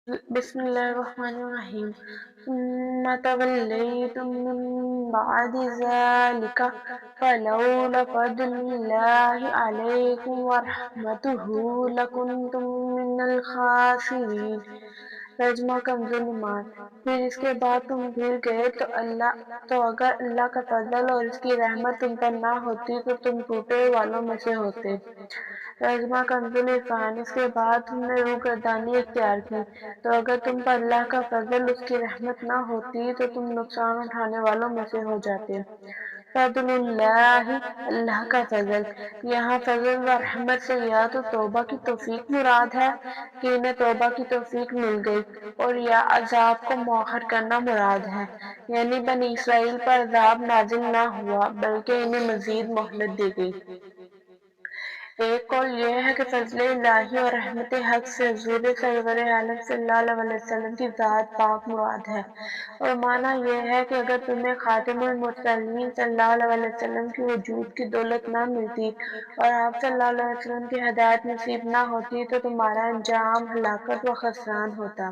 بسم الله الرحمن الرحيم ثم توليتم من بعد ذلك فلولا فضل الله عليكم ورحمته لكنتم من الخاسرين۔ ترجمہ کنز ایمان۔ پھر اس کے بعد تم گر گئے تو اگر اللہ کا فضل اور اس کی رحمت تم پر نہ ہوتی تو تم ٹوٹے والوں میں سے ہوتے۔ ترجمہ کنز عرفان۔ اس کے بعد تم نے روگردانی اختیار کی تو اگر تم پر اللہ کا فضل اس کی رحمت نہ ہوتی تو تم نقصان اٹھانے والوں میں سے ہو جاتے۔ فضل اللہ، اللہ کا فضل۔ یہاں فضل و رحمت سے یا تو توبہ کی توفیق مراد ہے کہ انہیں توبہ کی توفیق مل گئی، اور یا عذاب کو مؤخر کرنا مراد ہے، یعنی بنی اسرائیل پر عذاب نازل نہ ہوا بلکہ انہیں مزید مہلت دی گئی۔ ایک قول یہ ہے کہ فضل الہی اور رحمت حق سے حضور سرور عالم صلی اللہ علیہ وسلم کی ذات پاک مراد ہے، اور معنی یہ ہے کہ اگر تمہیں خاتم المرسلین صلی اللہ علیہ وسلم کی وجود کی دولت نہ ملتی اور آپ صلی اللہ علیہ وسلم کی ہدایت نصیب نہ ہوتی تو تمہارا انجام ہلاکت و خسران ہوتا۔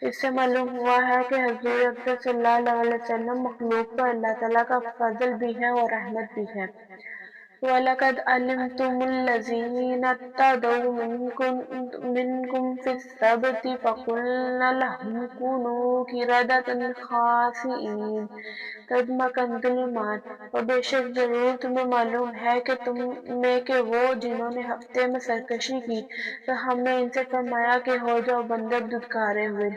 اس سے معلوم ہوا ہے کہ حضور اقدس صلی اللہ علیہ وسلم مخلوق پر اللہ تعالیٰ کا فضل بھی ہے اور رحمت بھی ہے۔ وَلَقَدْ عَلِمْتُمُ الَّذِينَ اعْتَدَوْا مِنْكُمْ فِي السَّبْتِ فَقُلْنَا لَهُمْ كُونُوا قِرَدَةً خَاسِئِينَ۔ ترجمہ کنز ایمان۔ اور بے شک ضرور تمہیں معلوم ہے کہ تم میں کہ وہ جنہوں نے ہفتے میں سرکشی کی تو ہم نے ان سے فرمایا کہ ہو جاؤ بندر دھتکارے ہوئے۔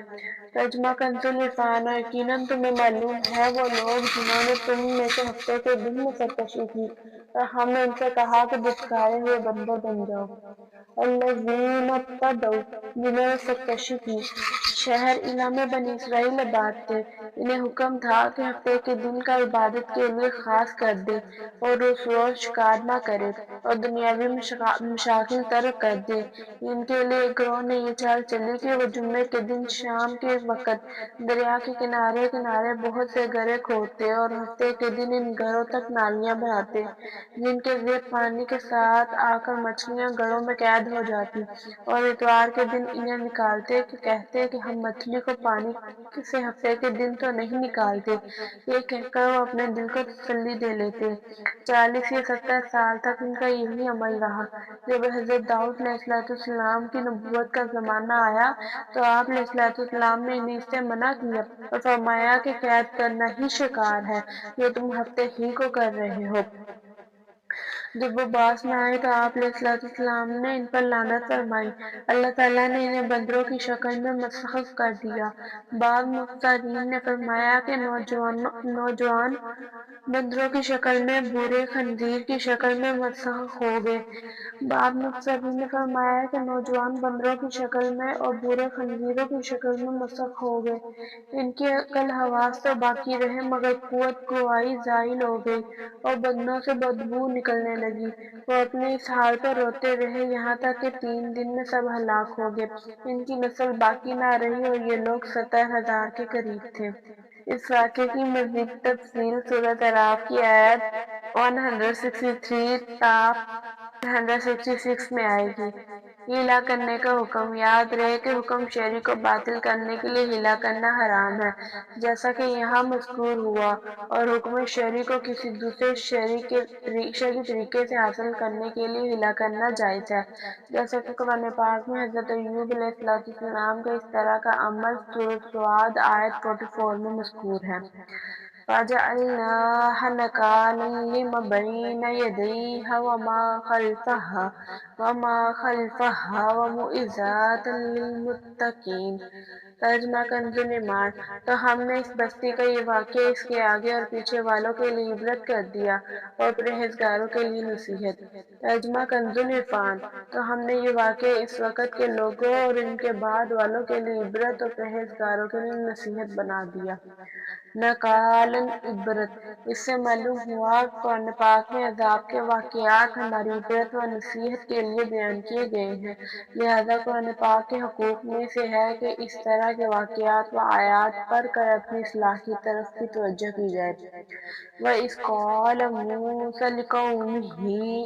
ترجمہ کنز عرفان۔ اور یقیناً تمہیں معلوم ہے وہ لوگ جنہوں نے تم میں سے ہفتے کے دن میں سرکشی کی تو ہم نے ان سے کہا کہ دھتکارے ہوئے بندر بن جاؤ۔ الذین اعتدوا، جنہوں نے سرکشی کی۔ شہر ایلا میں بنی اسرائیل آباد تھے، انہیں حکم تھا کہ ہفتے کے دن کا عبادت کے لیے خاص کر دے اور اس روز شکار نہ کرے اور دنیاوی مشاغل ترک کر دے۔ ان کے لیے ایک گروہ نے یہ چال چلی کہ وہ جمعے کے دن شام کے وقت دریا کے کنارے کنارے بہت سے گڑھے کھودتے اور ہفتے کے دن ان گڑھوں تک نالیاں بناتے جن کے ذریعے پانی کے ساتھ آ کر مچھلیاں گڑھوں میں قید ہو جاتی، اور اتوار کے دن انہیں نکالتے کہ کہتے کہ ہم مچھلی کو پانی سے ہفتے کے دن تو نہیں نکالتے، یہ کہہ کر وہ اپنے دل کو تسلی دے لیتے۔ 40 یا 70 سال تک ان کا یہی عمل رہا۔ جب حضرت داؤد علیہ السلام کی نبوت کا زمانہ آیا تو آپ علیہ السلام نے انہیں اس سے منع کیا اور فرمایا کہ قید کرنا ہی شکار ہے جو تم ہفتے ہی کو کر رہے ہو۔ جب وہ باز میں آئے تو آپ علیہ السلام نے ان پر لعنت فرمائی۔ اللہ تعالیٰ نے انہیں بندروں کی شکل میں مسخ کر دیا۔ بعض مفسرین نے فرمایا کہ نوجوان بندروں کی شکل میں، بوڑھے خنزیر کی شکل میں مسخ ہو گئے۔ بعض مفسرین نے فرمایا کہ نوجوان بندروں کی شکل میں اور بوڑھے خنزیروں کی شکل میں مسخ ہو گئے۔ ان کی عقل حواس تو باقی رہے مگر قوت گواہی زائل ہو گئی اور بدنوں سے بدبو نکلنے لگی۔ وہ اپنے اس حال پر روتے رہے یہاں تک کہ 3 دن میں سب ہلاک ہو گئے، ان کی نسل باقی نہ رہی اور یہ لوگ 70,000 کے قریب تھے۔ اس واقعے کی مزید تفصیل سورۃ اعراف کی آیت 163 تا 166 میں آئے گی۔ ہیلا کرنے کا حکم۔ یاد رہے کہ حکم شرعی کو باطل کرنے کے لیے ہیلا کرنا حرام ہے، جیسا کہ یہاں مذکور ہوا، اور حکم شرعی کو کسی دوسرے شرعی طریقے سے حاصل کرنے کے لیے ہیلا کرنا جائز ہے، جیسا کہ قرآن پاک میں حضرت ایوب علیہ السلام کا اس طرح کا عمل سورۃ صاد آیت 44 میں مذکور ہے۔ فَجَعَلْنَاهَا نَكَالًا لِمَا بَيْنَ يَدَيْهَا وَمَا خَلْفَهَا وَمَوْعِظَةً لِلْمُتَّقِينَ۔ ترجمہ کنز ایمان۔ تو ہم نے اس بستی کا یہ واقعہ اس کے آگے اور پیچھے والوں کے لیے عبرت کر دیا اور پرہیزگاروں کے لیے نصیحت۔ ترجمہ کنز عرفان۔ تو ہم نے یہ واقعہ اس وقت کے لوگوں اور ان کے بعد والوں کے لیے عبرت اور پرہیزگاروں کے لیے نصیحت بنا دیا۔ نکالً، عبرت۔ اس سے معلوم ہوا قرآن پاک میں عذاب کے واقعات ہماری عبرت و نصیحت کے لیے بیان کیے گئے ہیں، لہذا قرآن پاک کے حقوق میں سے ہے کہ اس طرح کے واقعات و آیات پڑھ کر اپنی اصلاح کی طرف بھی توجہ کی جائے۔ وَإِذْ قَالَ مُوسَىٰ لِقَوْمِهِ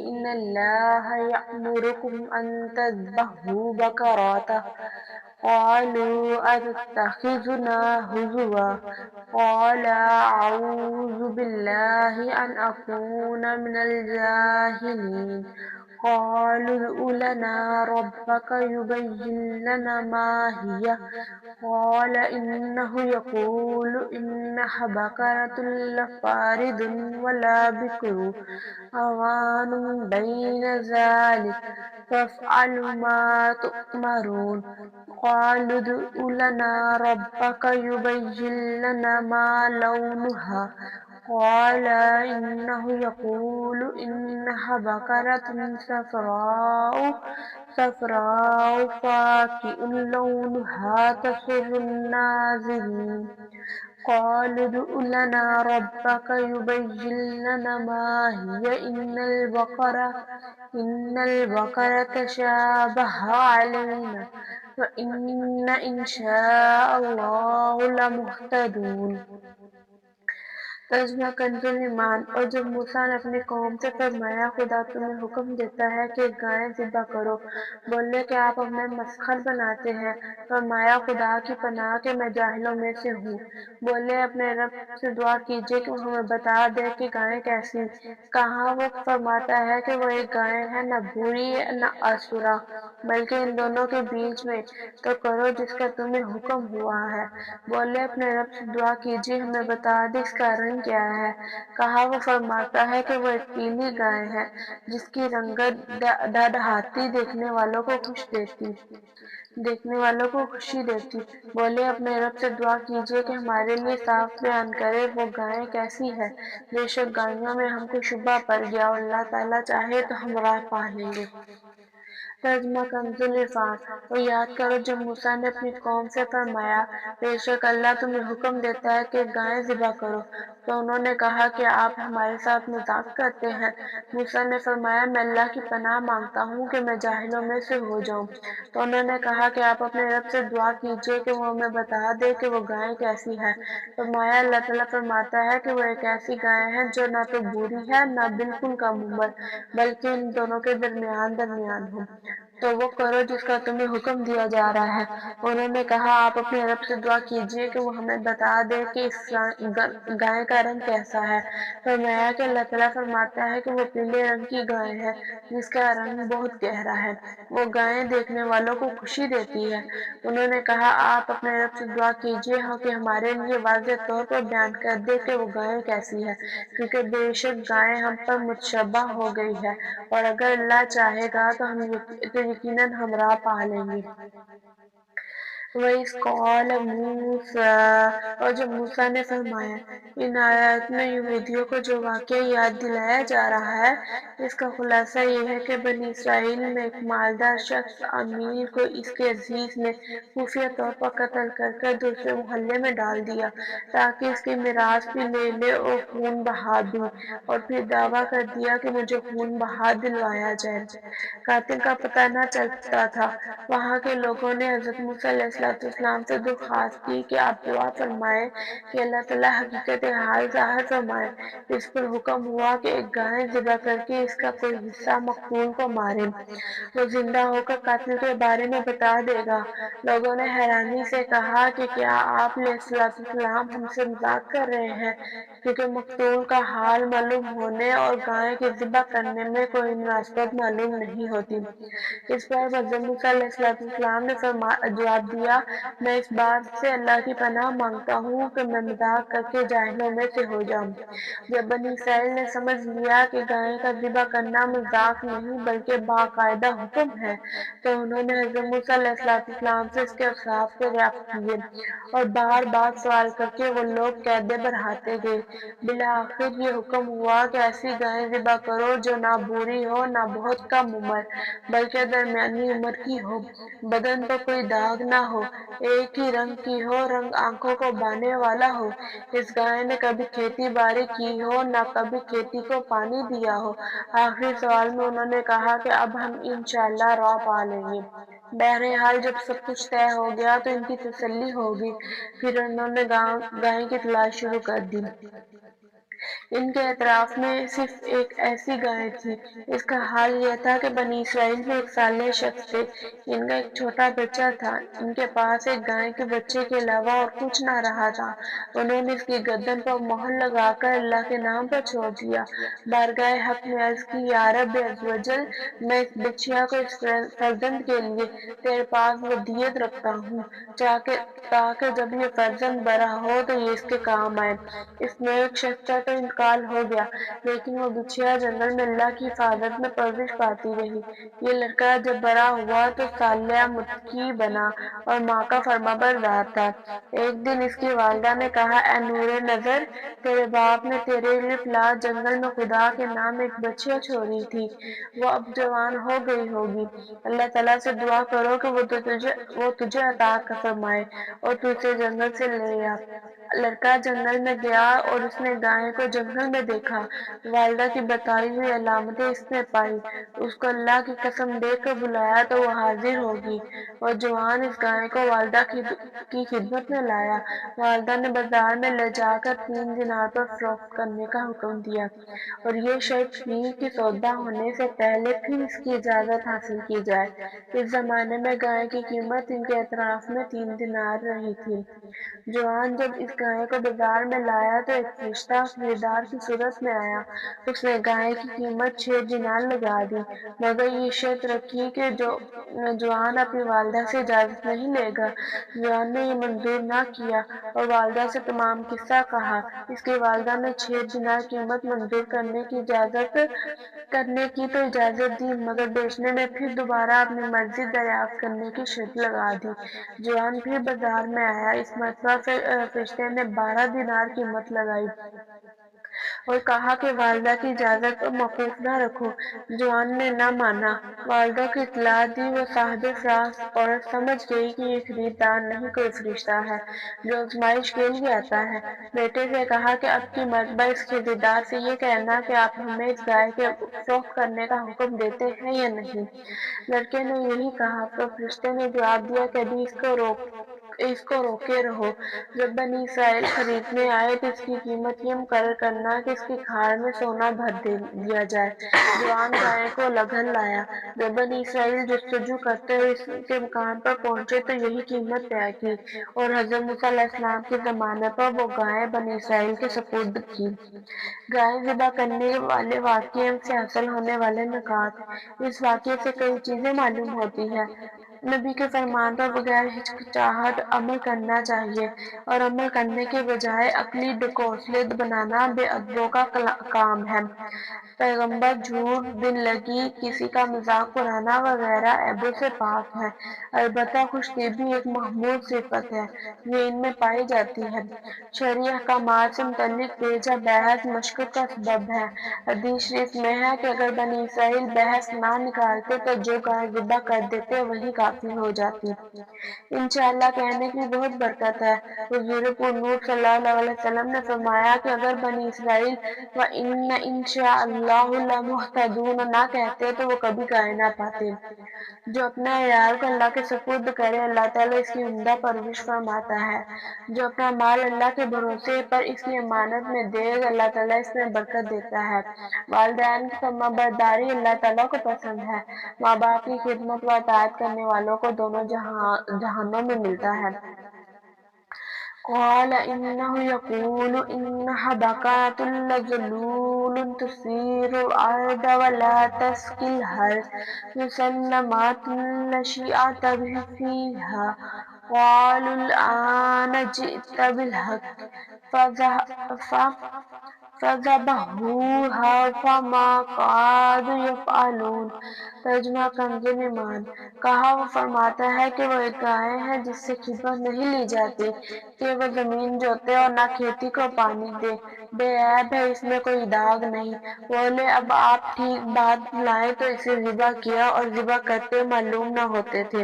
إِنَّ اللَّهَ يَأْمُرُكُمْ أَن تَذْبَحُوا بَقَرَةً قالوا أتتخذنا هزوا قال أعوذ بالله أن أكون من الجاهلين قالوا ادع لنا ربك يبين لنا ما هي قال إنه يقول إنها بقرة لا فارض ولا بكر عوان بين ذلك فافعلوا ما تؤمرون قالوا ادع لنا ربك يبين لنا ما لونها قال إنه يقول إنها بقرة صفراء فاقع لونها تسر الناظرين قالوا ادع لنا ربك يبين لنا ما هي إن البقرة تشابه علينا وإن إن شاء الله لمهتدون۔ ترجمہ کنز الایمان۔ اور جب موسیٰ نے اپنی قوم سے فرمایا خدا تمہیں حکم دیتا ہے کہ گائیں ذبح کرو، بولے کہ آپ ہمیں مسخر بناتے ہیں۔ فرمایا خدا کی پناہ کہ میں جاہلوں میں سے ہوں۔ بولے اپنے رب سے دعا کیجئے کہ وہ ہمیں بتا دے کہ گائیں کیسی۔ کہا وہ فرماتا ہے کہ وہ ایک گائے ہے، نہ بھوری نہ اسورا، بلکہ ان دونوں کے بیچ میں، تو کرو جس کا تمہیں حکم ہوا ہے۔ بولے اپنے رب سے دعا کیجئے ہمیں بتا دے اس کا رنگ کیا ہے۔ کہا وہ فرماتا ہے کہ وہ ایک پیلی گائے ہے جس کی رنگت دھڑدھاتی دیکھنے والوں کو خوشی دیتی۔ بولے اپنے رب سے دعا کیجئے کہ ہمارے لیے صاف بیان کرے وہ گائیں کیسی ہے، بے شک گائیوں میں ہم کو شبہ پڑ گیا اور اللہ تعالیٰ چاہے تو ہم راہ پا لیں گے۔ ترجمہ کنز العرفان۔ اور یاد کرو جب موسیٰ نے اپنی قوم سے فرمایا بے شک اللہ تمہیں حکم دیتا ہے کہ گائیں ذبح کرو، تو انہوں نے کہا کہ آپ ہمارے ساتھ مذاق کرتے ہیں۔ موسیٰ نے فرمایا میں اللہ کی پناہ مانگتا ہوں کہ میں جاہلوں میں سے ہو جاؤں۔ تو انہوں نے کہا کہ آپ اپنے رب سے دعا کیجئے کہ وہ ہمیں بتا دے کہ وہ گائیں کیسی ہے۔ فرمایا اللہ تعالیٰ فرماتا ہے کہ وہ ایک ایسی گائے ہے جو نہ تو بوڑھی ہے نہ بالکل کم عمر، بلکہ ان دونوں کے درمیان ہو۔ تو وہ کرو جس کا تمہیں حکم دیا جا رہا ہے۔ انہوں نے کہا آپ اپنے رب سے دعا کیجئے کہ وہ ہمیں بتا دے کہ اس گائے کا رنگ کیسا ہے۔ فرمایا کہ اللہ تعالیٰ فرماتا ہے کہ وہ پیلے رنگ کی گائے ہے جس کا رنگ بہت گہرا ہے، وہ گائیں دیکھنے والوں کو خوشی دیتی ہے۔ انہوں نے کہا آپ اپنے رب سے دعا کیجئے کہ ہمارے لیے واضح طور پر بیان کر دے کہ وہ گائیں کیسی ہے، کیونکہ بے شک گائیں ہم پر متشبہ ہو گئی ہے، اور اگر اللہ چاہے گا تو یقیناً ہم راہ پا لیں گے۔ وَإِذْ قَالَ مُوسَىٰ۔ اور جب موسیٰ نے فرمایا۔ ان آیات میں یہودیوں کو جو واقعہ یاد دلایا جا رہا ہے اس کا خلاصہ یہ ہے کہ بنی اسرائیل میں ایک مالدار شخص امیر کو اس کے عزیز نے خفیہ طور پر قتل کر دوسرے محلے میں ڈال دیا تاکہ اس کی میراث بھی لے لے اور خون بہا بھی، اور پھر دعویٰ کر دیا کہ مجھے خون بہا دلوایا جائے۔ قاتل کا پتہ نہ چلتا تھا۔ وہاں کے لوگوں نے حضرت موسیٰ علیہ السلام سے درخواست کی کہ آپ دعا فرمائیں کہ اللہ تعالیٰ حقیقت حال ظاہر فرمائے۔ اس پر حکم ہوا کہ ایک گائے ذبح کر کے اس کا کوئی حصہ مقتول کو مارے، وہ زندہ ہو کر قاتل کے بارے میں بتا دے گا۔ لوگوں نے حیرانی سے کہا کہ کیا آپ علیہ السلام ہم سے مذاق کر رہے ہیں، کیونکہ مقتول کا حال معلوم ہونے اور گائے کے ذبح کرنے میں کوئی مناسبت معلوم نہیں ہوتی۔ اس پر حضرت موسیٰ علیہ السلام نے جواب دیا میں اس بات سے اللہ کی پناہ مانگتا ہوں کہ میں مذاق کر کے جاہلوں میں سے ہو جاؤں۔ جب بنی اسرائیل نے سمجھ لیا کہ گائے کا ذبح کرنا مذاق نہیں بلکہ باقاعدہ حکم ہے تو انہوں نے حضرت موسیٰ علیہ السلام سے اس کے اوصاف دریافت کیے اور بار بار سوال کر کے وہ لوگ قیدیں بڑھاتے گئے۔ بالآخر یہ حکم ہوا کہ ایسی گائیں ذبح کرو جو نہ بوڑھی ہو نہ بہت کم عمر بلکہ درمیانی عمر کی ہو، بدن پر کوئی داغ نہ ہو، ایک ہی رنگ کی ہو، رنگ آنکھوں کو بھانے والا ہو، اس گائے نے کبھی کھیتی باڑی کی ہو نہ کبھی کھیتی کو پانی دیا ہو۔ آخری سوال میں انہوں نے کہا کہ اب ہم انشاءاللہ راہ پا لیں گے۔ بہرحال جب سب کچھ طے ہو گیا تو ان کی تسلی ہوگی، پھر انہوں نے گائے کی تلاش شروع کر دی۔ ان کے اطراف میں صرف ایک ایسی گائے تھی۔ اس کا حال یہ تھا کہ بنی اسرائیل میں ایک صالح شخص تھے۔ ان کا ایک چھوٹا بچہ تھا۔ ان کے پاس ایک گائے کے بچے کے علاوہ اور کچھ نہ رہا تھا۔ انہوں نے اس کی گردن پر مہر لگا کر اللہ کے نام پر چھوڑ دیا۔ بارگاہ حق میں عرض کی، یا رب عز و جل، میں اس بچیا کو اس فرزند کے لیے تیرے پاس ودیعت رکھتا ہوں، تاکہ جب یہ فرزند بڑا ہو تو یہ اس کے کام آئے۔ اس نیک شخص کا تو انتقال ہو گیا، لیکن وہ بچیا جنگل میں اللہ کی حفاظت میں پرورش پاتی رہی۔ یہ لڑکا جب بڑا ہوا تو صالح متقی بنا اور ماں کا فرمانبردار تھا۔ ایک دن اس کی والدہ نے کہا، اے نور نظر، تیرے باپ نے تیرے لیے فلاں جنگل میں خدا کے نام ایک بچیا چھوڑی تھی، وہ اب جوان ہو گئی ہوگی۔ اللہ تعالیٰ سے دعا کرو کہ وہ تجھے عطا فرمائے اور تو اسے جنگل سے لے آ۔ لڑکا جنگل میں گیا اور اس نے گائے کو جنگل میں دیکھا۔ والدہ کی بتائی ہوئی علامتیں اس نے پائی۔ اس کو اللہ کی قسم دے کر بلایا تو وہ حاضر ہوگی۔ اور جوان اس گائے کو والدہ کی خدمت میں لایا۔ والدہ نے بازار میں لے جا کر 3 دینار پر فروخت کرنے کا حکم دیا اور یہ شرط کی کہ سودا ہونے سے پہلے پھر اس کی اجازت حاصل کی جائے۔ اس زمانے میں گائے کی قیمت ان کے اطراف میں 3 دینار رہی تھی۔ جوان جب اس گائے کو بازار میں لایا تو ایک فرشتہ خریدار کی صورت میں آیا۔ اس نے گائے کی قیمت 6 دینار لگا دی، مگر یہ شرط رکھی کہ جوان اپنی والدہ سے اجازت نہیں لے گا۔ جوان نے یہ منظور نہ کیا اور والدہ سے تمام قصہ کہا۔ اس کی والدہ نے 6 دینار قیمت منظور کرنے کی تو اجازت دی، مگر بیچنے میں پھر دوبارہ اپنی مرضی دریافت کرنے کی شرط لگا دی۔ جوان پھر بازار میں آیا۔ اس مرتبہ فرشتے نے 12 دینار قیمت لگائی اور کہا کہ والدہ کی اجازت پر موقوف نہ رکھو۔ جوان نے نہ مانا۔ والدہ کو اطلاع دی۔ وہ صاحب فراز عورت سمجھ گئی کہ یہ خریدار نہیں کوئی فرشتہ ہے جو آزمائش کے لیے آتا ہے۔ بیٹے سے کہا کہ اب کی مرتبہ اس خریدار سے یہ کہنا کہ آپ ہمیں اس گائے کے فروخت کرنے کا حکم دیتے ہیں یا نہیں۔ لڑکے نے یہی کہا تو فرشتے نے جواب دیا کہ ابھی اس کو روکے رہو۔ جب بنی اسرائیل خریدنے آئے تو اس کی قیمت یہ مقرر کرنا کہ اس کی کھال میں سونا بھر دیا جائے۔ جوان گائے کو لگن لایا۔ جب بنی اسرائیل جستجو کرتے ہوئے اس کے مقام پر پہنچے تو یہی قیمت طے کی اور حضرت موسیٰ علیہ السلام کی ضمانت پر وہ گائے بنی اسرائیل کے سپرد کی۔ گائے ذبح کرنے والے واقعے سے حاصل ہونے والے نکات۔ اس واقعے سے کئی چیزیں معلوم ہوتی ہیں۔ نبی کے فرمان پر بغیر ہچکچاہٹ عمل کرنا چاہیے اور عمل کرنے کے بجائے عقلی ڈھکوسلے بنانا بے ادبوں کا کام ہے۔ پیغمبر جھوٹ، دل لگی، کسی کا مذاق اڑانا وغیرہ عیبوں سے پاک ہے۔ البتہ خوش طبعی ایک محمود صفت ہے، یہ ان میں پائی جاتی ہے۔ شرعی احکامات سے متعلق بے جا بحث مشقت کا سبب ہے۔ حدیث شریف میں ہے کہ اگر بنی اسرائیل بحث نہ نکالتے تو جو گائے ذبح کر دیتے وہی کافی ہو جاتی۔ انشاءاللہ کہنے کی بہت برکت ہے۔ حضور پر نور صلی اللہ علیہ وسلم نے فرمایا کہ اگر بنی اسرائیل وَإِنَّ إِن شَاءَ اللَّهُ لَمُهْتَدُونَ نہ کہتے تو وہ کبھی گائے نہ پاتے۔ جو اپنا عیال کو اللہ کے سپرد کرے، اللہ تعالیٰ اس کی عمدہ پرورش فرماتا ہے۔ جو اپنا مال اللہ کے بھروسے پر اس کی امانت میں دے، اللہ تعالیٰ اس میں برکت دیتا ہے۔ والدین کی فرمانبرداری اللہ تعالیٰ کو پسند ہے۔ ماں باپ کی خدمت و اطاعت کرنے والوں کو دونوں جہانوں میں ملتا ہے۔ قال إنه يقول إنها بقرة لذلول تثير الأرض ولا تسقي الحرث مسلمات لا شيئة فيها قالوا الآن جئت بالحق فذبحوها فما كادوا يفعلون۔ ترجمہ کنز ایمان۔ کہا وہ فرماتا ہے کہ وہ ایک گائے ہے جس سے خدمت نہیں لی جاتی کہ وہ زمین جوتے اور نہ کھیتی کو پانی دے، بے عیب ہے، اس میں کوئی داغ نہیں۔ بولے اب آپ ٹھیک بات لائے تو اسے ذبح کیا اور ذبح کرتے معلوم نہ ہوتے تھے۔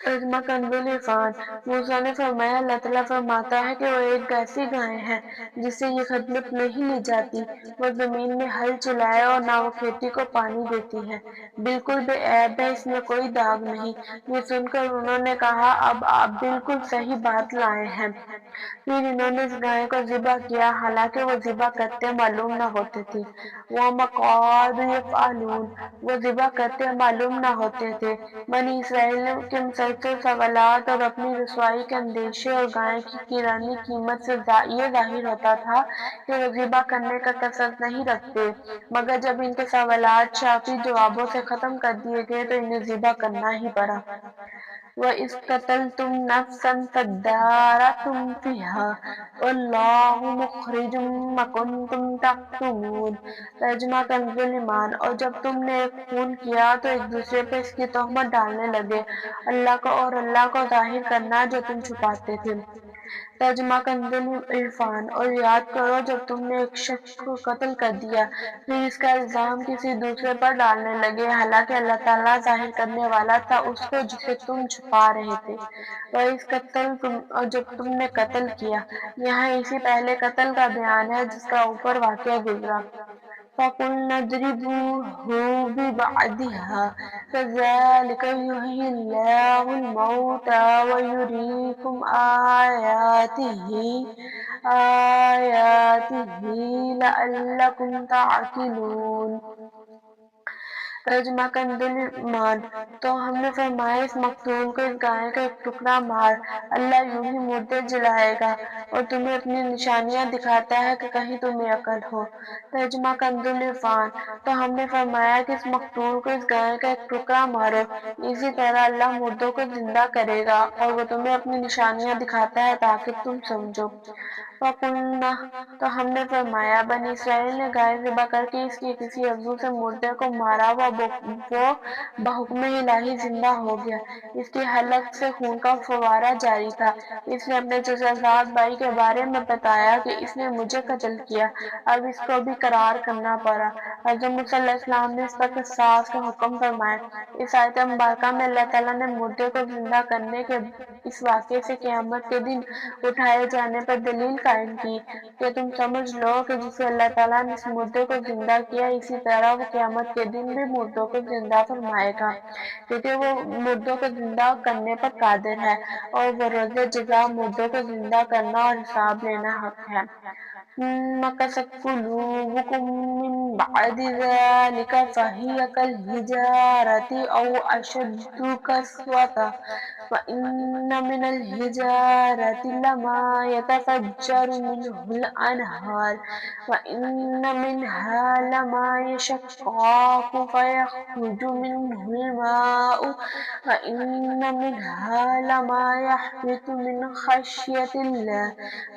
ترجمہ کنز العرفان۔ موسیٰ نے فرمایا اللہ تعالیٰ فرماتا ہے کہ وہ ایک ایسی گائے ہے جس سے یہ خدمت نہیں لی جاتی، وہ زمین میں ہل چلائے اور نہ وہ کھیتی کو پانی دیتی ہے، بالکل بے عیب ہے، اس میں کوئی داغ نہیں۔ یہ سن کر انہوں نے کہا اب آپ بالکل صحیح بات لائے ہیں۔ پھر انہوں نے اس گائے کو ذبح کیا، حالانکہ وہ ذبح کرتے معلوم نہ ہوتے تھے۔ وَمَا كَادُوا يَفْعَلُونَ، وہ ذبح کرتے معلوم نہ ہوتے تھے۔ بنی اسرائیل کے مسلسل سوالات اور اپنی رسوائی کے اندیشے اور گائے کی کرانی قیمت سے یہ ظاہر ہوتا تھا کہ وہ ذبح کرنے کا کسد نہیں رکھتے، مگر جب ان کے سوالات شافی جوابوں سے ختم کر دیے گئے تو انہیں ذبح کرنا ہی پڑا۔ وَإِذْ قَتَلْتُمْ نَفْسًا فَادَّارَأْتُمْ فِيهَا وَاللَّهُ مُخْرِجٌ مَا كُنْتُمْ تَكْتُمُونَ۔ ترجمہ کنز ایمان، اور جب تم نے ایک خون کیا تو ایک دوسرے پہ اس کی تہمت ڈالنے لگے، اللہ کو ظاہر کرنا جو تم چھپاتے تھے۔ ترجمہ کنز عرفان، اور یاد کرو جب تم نے ایک شخص کو قتل کر دیا پھر اس کا الزام کسی دوسرے پر ڈالنے لگے، حالانکہ اللہ تعالیٰ ظاہر کرنے والا تھا اس کو جسے تم چھپا رہے تھے۔ وَإِذْ قَتَلْتُمْ، اور جب تم نے قتل کیا، یہاں اسی پہلے قتل کا بیان ہے جس کا اوپر واقعہ گزرا۔ فَقُلْنَا اضْرِبُوهُ بِبَعْضِهَا كَذَلِكَ يُحْيِي اللَّهُ الْمَوْتَى وَيُرِيكُمْ آيَاتِهِ لَعَلَّكُمْ تَعْقِلُونَ۔ ترجمہ کنز ایمان، تو ہم نے فرمایا اس مقتول کو اس گائے کا ایک ٹکڑا مار، اللہ یوں ہی مردے جلائے گا اور تمہیں اپنی نشانیاں دکھاتا ہے کہ کہیں تمہیں عقل ہو۔ ترجمہ کنز عرفان، تو ہم نے فرمایا کہ اس مقتول کو اس گائے کا ایک ٹکڑا مارو، اسی طرح اللہ مردوں کو زندہ کرے گا اور وہ تمہیں اپنی نشانیاں دکھاتا ہے تاکہ تم سمجھو۔ وَقُلْنَا، تو ہم نے فرمایا بنی اسرائیل نے گائے ذبح کر کے اس کے کسی عضو سے مردے کو مارا، وہ بحکم الہی زندہ ہو گیا، اس کی حلق سے خون کا فوارہ جاری تھا۔ اس نے اپنے چچا بھائی کے بارے میں بتایا کہ اس نے مجھے قتل کیا، اب اس کو بھی قرار کرنا پڑا۔ حضرت موسیٰ علیہ السلام نے اس پر قصاص کا حکم فرمایا۔ اس آیت مبارکہ میں اللہ تعالیٰ نے مردے کو زندہ کرنے کے اس واقعے سے قیامت کے دن اٹھائے جانے پر دلیل قائم کی کہ تم سمجھ لو کہ جسے اللہ تعالیٰ نے اس مردے کو زندہ کیا اسی طرح وہ قیامت کے دن بھی مردوں کو زندہ فرمائے گا، کیونکہ وہ مردوں کو زندہ کرنے پر قادر ہے اور وہ روز جزا مردوں کو زندہ کرنا اور حساب لینا حق ہے۔ ثم قست قلوبكم من بعد ذلك فهي كالحجارة أو أشد قسوة وإن من الحجارة لما يتفجر منه الأنهار وإن منها لما يشقق فيخرج منه الماء وإن منها لما يحبط من خشية الله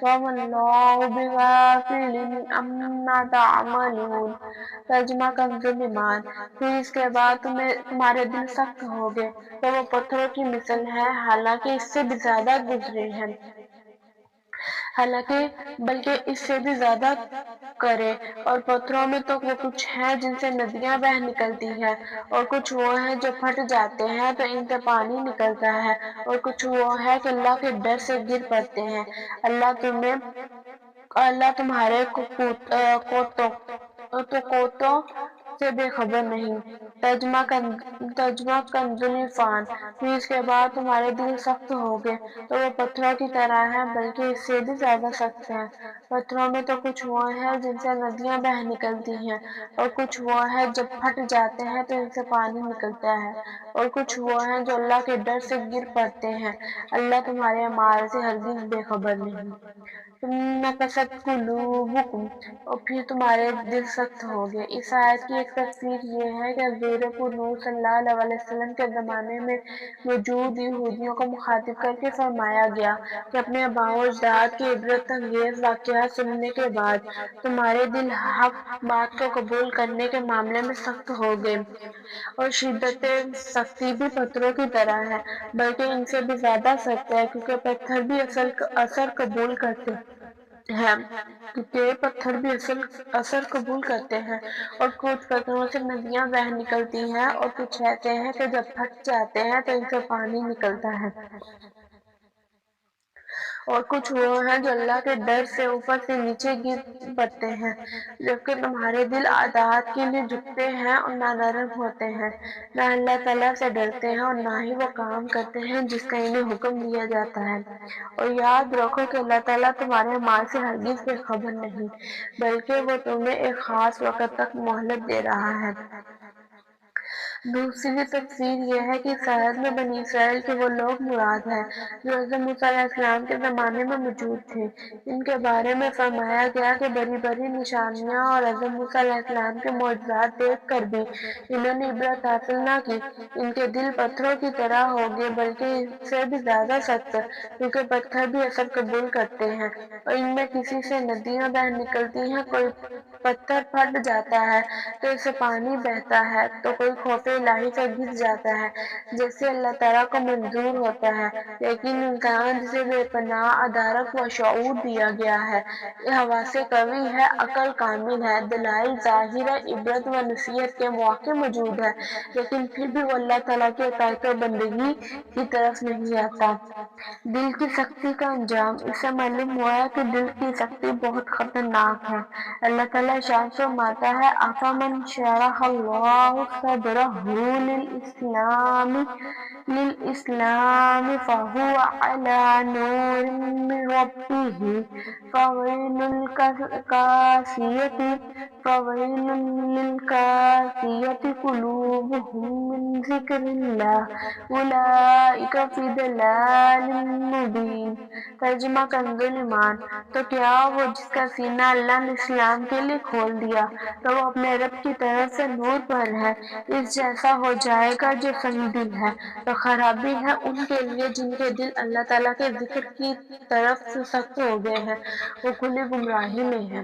وما الله بغافل عما تعملون۔ ترجمہ کنز ایمان، پھر اس کے بعد تمہارے دل سخت ہو گئے تو وہ پتھروں کی مثل ہے، حالانکہ اس سے بھی زیادہ گزرے ہیں، بلکہ اس سے بھی زیادہ کرے، اور پتھروں میں تو وہ کچھ ہیں جن سے ندیاں بہہ نکلتی ہیں، اور کچھ وہ ہیں جو پھٹ جاتے ہیں تو ان سے پانی نکلتا ہے، اور کچھ وہ ہے کہ اللہ کے ڈر سے گر پڑتے ہیں۔ اللہ تمہارے کوتوں سے بے خبر نہیں۔ ترجمہ کنز عرفان، پھر اس کے بعد تمہارے دل سخت ہو گئے تو وہ پتھروں کی طرح ہیں، بلکہ اس سے بھی زیادہ سخت ہیں۔ پتھروں میں تو کچھ وہ ہیں جن سے ندیاں بہہ نکلتی ہیں، اور کچھ وہ ہیں جب پھٹ جاتے ہیں تو ان سے پانی نکلتا ہے، اور کچھ وہ ہیں جو اللہ کے ڈر سے گر پڑتے ہیں۔ اللہ تمہارے اعمال سے ہرگز بے خبر نہیں۔ ثم قست قلوبكم، اور پھر تمہارے دل سخت ہو گئے۔ اس آیت کی ایک تفسیر یہ ہے کہ حضور نور صلی اللہ علیہ وسلم کے زمانے میں موجود یہودیوں کو مخاطب کر کے فرمایا گیا کہ اپنے آباء و اجداد کے عبرت انگیز واقعات سننے کے بعد تمہارے دل حق بات کو قبول کرنے کے معاملے میں سخت ہو گئے، اور شدت سختی بھی پتھروں کی طرح ہے، بلکہ ان سے بھی زیادہ سخت ہے، کیونکہ پتھر بھی اثر قبول کرتے ہیں اور کچھ پتھروں سے ندیاں بہہ نکلتی ہیں، اور کچھ ایسے ہیں کہ جب پھٹ جاتے ہیں تو ان سے پانی نکلتا ہے۔ اور کچھ وہ ہیں جو اللہ کے ڈر سے اوپر سے نیچے گر پڑتے ہیں، جبکہ تمہارے دل عطاعت کے لیے جھکتے ہیں اور نانرم ہوتے ہیں، نہ اللہ تعالیٰ سے ڈرتے ہیں اور نہ ہی وہ کام کرتے ہیں جس کا انہیں حکم دیا جاتا ہے۔ اور یاد رکھو کہ اللہ تعالیٰ تمہارے مال سے ہرگز بے خبر نہیں، بلکہ وہ تمہیں ایک خاص وقت تک مہلت دے رہا ہے۔ دوسری تفسیر یہ ہے کہ اس آیت میں بنی اسرائیل کے وہ لوگ مراد ہیں جو حضرت موسیٰ علیہ السلام کے زمانے میں موجود تھے۔ ان کے بارے میں فرمایا گیا کہ بڑی بڑی نشانیاں اور حضرت موسیٰ علیہ السلام کے معجزات دیکھ کر بھی انہوں نے عبرت حاصل نہ کی۔ ان کے دل پتھروں کی طرح ہو گئے، بلکہ اس سے بھی زیادہ سخت، کیونکہ پتھر بھی اثر قبول کرتے ہیں، اور ان میں کسی سے ندیاں بہہ نکلتی ہیں۔ کوئی پتھر پھٹ جاتا ہے تو اس سے پانی بہتا ہے، تو کوئی خوف الہی سے گر جاتا ہے جیسے اللہ تعالیٰ کو منظور ہوتا ہے۔ لیکن انسان جسے بے پناہ ادراک و شعور دیا گیا ہے، حواس قوی ہے، عقل کامل ہے، دلائل ظاہر ہے، عبرت و نصیحت کے مواقع موجود ہے، لیکن پھر بھی وہ اللہ تعالیٰ کی اطاعت و بندگی کی طرف نہیں آتا۔ دل کی سختی کا انجام۔ اس سے معلوم ہوا ہے کہ دل کی سختی بہت خطرناک ہے۔ اللہ تعالیٰ ارشاد فرماتا ہے، أَفَمَنْ شَرَحَ اللَّهُ صَدْرَهُ لِلْإِسْلَامِ فَهُوَ عَلَى نُورٍ مِّن رَّبِّهِ فَوَيْلٌ لِّلْقَاسِيَةِ قُلُوبُهُم مِّن ذِكْرِ اللَّهِ أُولَٰئِكَ فِي ضَلَالٍ مُّبِينٍ۔ ترجمہ کنز ایمان۔ تو کیا وہ جس کا سینہ اللہ نے اسلام کے لیے کھول دیا تو وہ اپنے رب کی طرف سے نور پر ہے، اس جیسا ہو جائے گا جو صحیح دل ہے۔ تو خرابی ہے ان کے لیے جن کے دل اللہ تعالیٰ کے ذکر کی طرف سے سخت ہو گئے ہیں، وہ کھلی گمراہی میں ہیں۔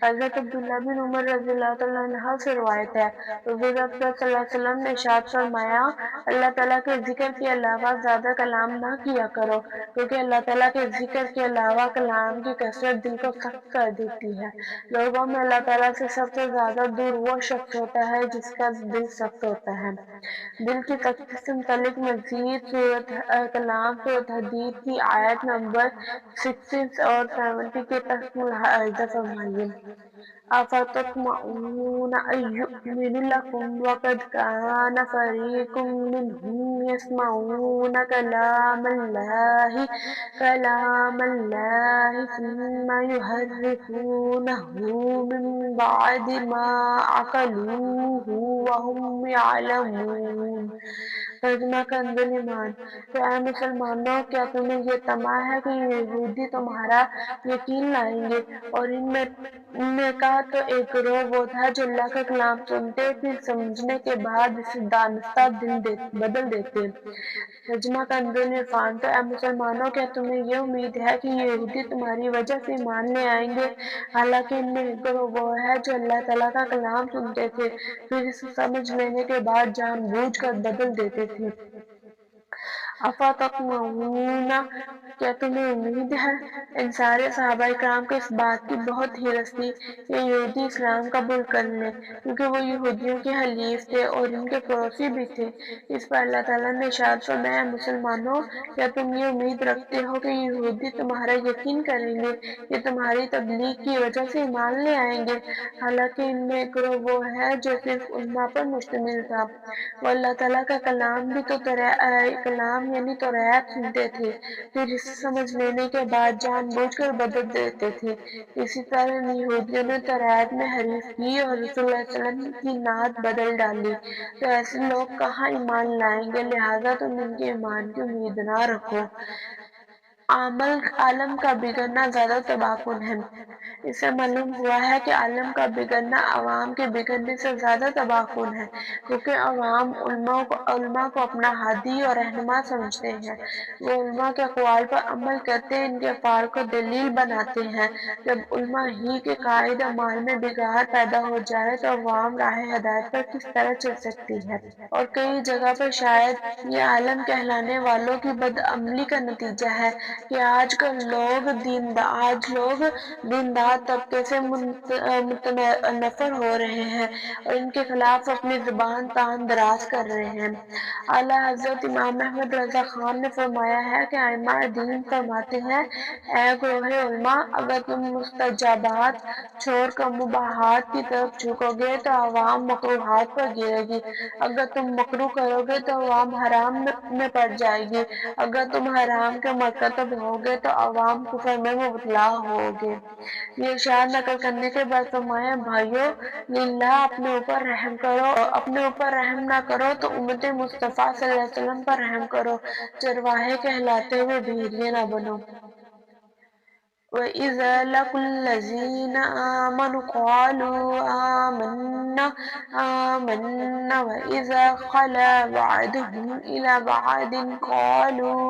حضرت عبداللہ بن عمر رضی اللہ تعالیٰ عنہ سے روایت ہے، حضور اکرم صلی اللہ علیہ وسلم نے ارشاد فرمایا، اللہ تعالیٰ کے ذکر کے علاوہ زیادہ کلام نہ کیا کرو، کیونکہ اللہ تعالیٰ کے ذکر کے علاوہ کلام کی کثرت دل کو سخت کر دیتی ہے۔ لوگوں میں اللہ تعالیٰ سے سب سے زیادہ دور وہ شخص ہوتا ہے جس کا دل سخت ہوتا ہے۔ دل کی سختی سے متعلق مزید سورۃ کلام سورۃ حدید کی آیت نمبر 60 اور 70 کے تحت ملاحظہ فرمائیے۔ أَفَتَطْمَعُونَ أَن يُؤْمِنُوا لَكُمْ وَقَدْ كَانَ فَرِيقٌ مِّنْهُمْ يَسْمَعُونَ كَلَامَ اللَّهِ ثُمَّ يُحَرِّفُونَهُ مِن بَعْدِ مَا عَقَلُوهُ وَهُمْ يَعْلَمُونَ۔ ترجمہ کنز ایمان۔ تو اے مسلمانوں، کیا تمہیں یہ طمع ہے کہ یہ یہودی تمہارا یقین لائیں گے؟ اور ان میں کا تو ایک گروہ وہ تھا جو اللہ کا کلام سنتے پھر سمجھنے کے بعد اسے دانستہ بدل دیتے۔ ترجمہ کنز عرفان۔ تو اے مسلمانوں، کیا تمہیں یہ امید ہے کہ یہ یہودی تمہاری وجہ سے ایمان لے آئیں گے؟ حالانکہ ان میں ایک گروہ وہ ہے جو اللہ تعالیٰ کا کلام سنتے تھے پھر اسے سمجھ لینے کے بعد جان بوجھ کر بدل دیتے تھے۔ أَفَتَطْمَعُونَ، کیا تمہیں امید ہے؟ انصار صحابہ کرام کو اس بات کی بہت حرص تھی کہ یہودی اسلام قبول کر لیں، کیونکہ وہ یہودیوں کے حلیف تھے اور ان کے پڑوسی بھی تھے۔ اس پر اللہ تعالیٰ نے ارشاد فرمایا، مسلمانوں، کیا تم یہ امید رکھتے ہو کہ یہ یہودی تمہارا یقین کریں گے، یہ تمہاری تبلیغ کی وجہ سے ایمان لے آئیں گے؟ حالانکہ ان میں ایک گروہ وہ ہے جو صرف علماء پر مشتمل تھا، وہ اللہ تعالیٰ کا کلام بھی کلام یعنی توریت سنتے تھے پھر اسے سمجھ لینے کے بعد جان بوجھ کر بدل دیتے تھے۔ اسی طرح ان یہودیوں نے توریت میں حریف کی اور رسول اللہ صلی اللہ علیہ وسلم کی نعت بدل ڈالی، تو ایسے لوگ کہاں ایمان لائیں گے؟ لہٰذا تم ان کے ایمان کی امید نہ رکھو۔ عالم کا بگڑنا زیادہ تباہ کن ہے۔ اس سے معلوم ہوا ہے کہ عالم کا بگڑنا عوام کے بگڑنے سے زیادہ تباہ کن ہے، کیونکہ عوام علماء کو اپنا ہادی اور رہنما سمجھتے ہیں۔ وہ علماء کے اقوال پر عمل کرتے ہیں، ان کے افعال کو دلیل بناتے ہیں۔ جب علماء ہی کے قائد اعمال میں بگاڑ پیدا ہو جائے تو عوام راہ ہدایت پر کس طرح چل سکتی ہے؟ اور کئی جگہ پر شاید یہ عالم کہلانے والوں کی بدعملی کا نتیجہ ہے۔ کہ آج لوگ دیندار طبقے سے متنفر ہو رہے ہیں اور ان کے خلاف اپنی زبان تان دراز کر رہے ہیں۔ اعلیٰ حضرت امام احمد رضا خان نے فرمایا ہے کہ ائمہ دین فرماتے ہیں، اے گروہ علماء، اگر تم مستحبات چھوڑ کر مباحات کی طرف جھکو گے تو عوام مکروہات پر گرے گی، اگر تم مکروہ کرو گے تو عوام حرام میں پڑ جائے گی، اگر تم حرام کے مرتکب ہوگے تو عوام کفر میں مبتلا ہوگے۔ یہ ارشاد نقل کرنے کے بعد فرمایا، بھائیو للہ اپنے اوپر رحم نہ کرو تو امت مصطفیٰ صلی اللہ علیہ وسلم پر رحم کرو، چرواہے کہلاتے ہوئے بھیڑیے نہ بنو۔ وَإِذَا لَقُوا الَّذِينَ آمَنُوا قَالُوا آمَنَّا وَإِذَا خَلَا بَعْضُهُمْ إِلَى بَعْضٍ قَالُوا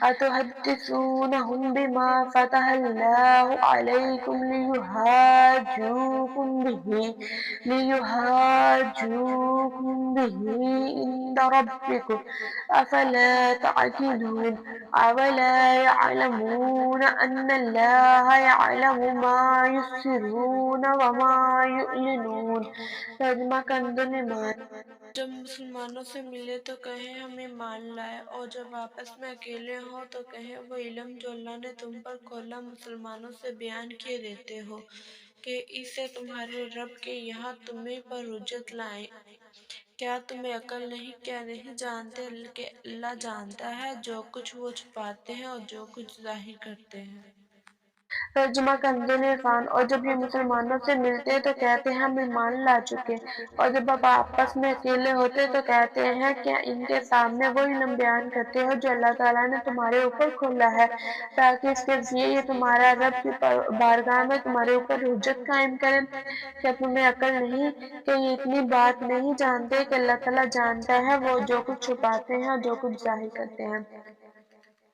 أَتُحَدِّثُونَهُم بِمَا فَتَحَ اللَّهُ عَلَيْكُمْ لِيُحَاجُّوكُم بِهِ عِندَ رَبِّكُمْ أَفَلَا تَعْقِلُونَ أَوَلَا يَعْلَمُونَ أَنَّ اللَّهَ يَعْلَمُ مَا يُسِرُّونَ وَمَا يُعْلِنُونَ۔ ترجمہ کنزُ ایمان۔ جب مسلمانوں سے ملے تو کہیں ہم ایمان لائے، اور جب آپس میں اکیلے ہوں تو کہیں وہ علم جو اللہ نے تم پر کھولا مسلمانوں سے بیان کیے دیتے ہو کہ اسے تمہارے رب کے یہاں تمہیں پر حجت لائیں۔ کیا تمہیں عقل نہیں؟ کیا نہیں جانتے کہ اللہ جانتا ہے جو کچھ وہ چھپاتے ہیں اور جو کچھ ظاہر کرتے ہیں۔ ترجمہ کنزُ عرفان۔ اور جب یہ مسلمانوں سے ملتے تو کہتے ہیں ہم ایمان لا چکے، اور جب آپ آپس میں اکیلے ہوتے تو کہتے ہیں کیا ان کے سامنے وہ علم بیان کرتے ہو جو اللہ تعالیٰ نے تمہارے اوپر کھولا ہے تاکہ اس کے ذریعے یہ تمہارا رب کی بارگاہ میں تمہارے اوپر حجت قائم کریں۔ کیا تمہیں عقل نہیں کہ یہ اتنی بات نہیں جانتے کہ اللہ تعالیٰ جانتا ہے وہ جو کچھ چھپاتے ہیں اور جو کچھ ظاہر کرتے ہیں۔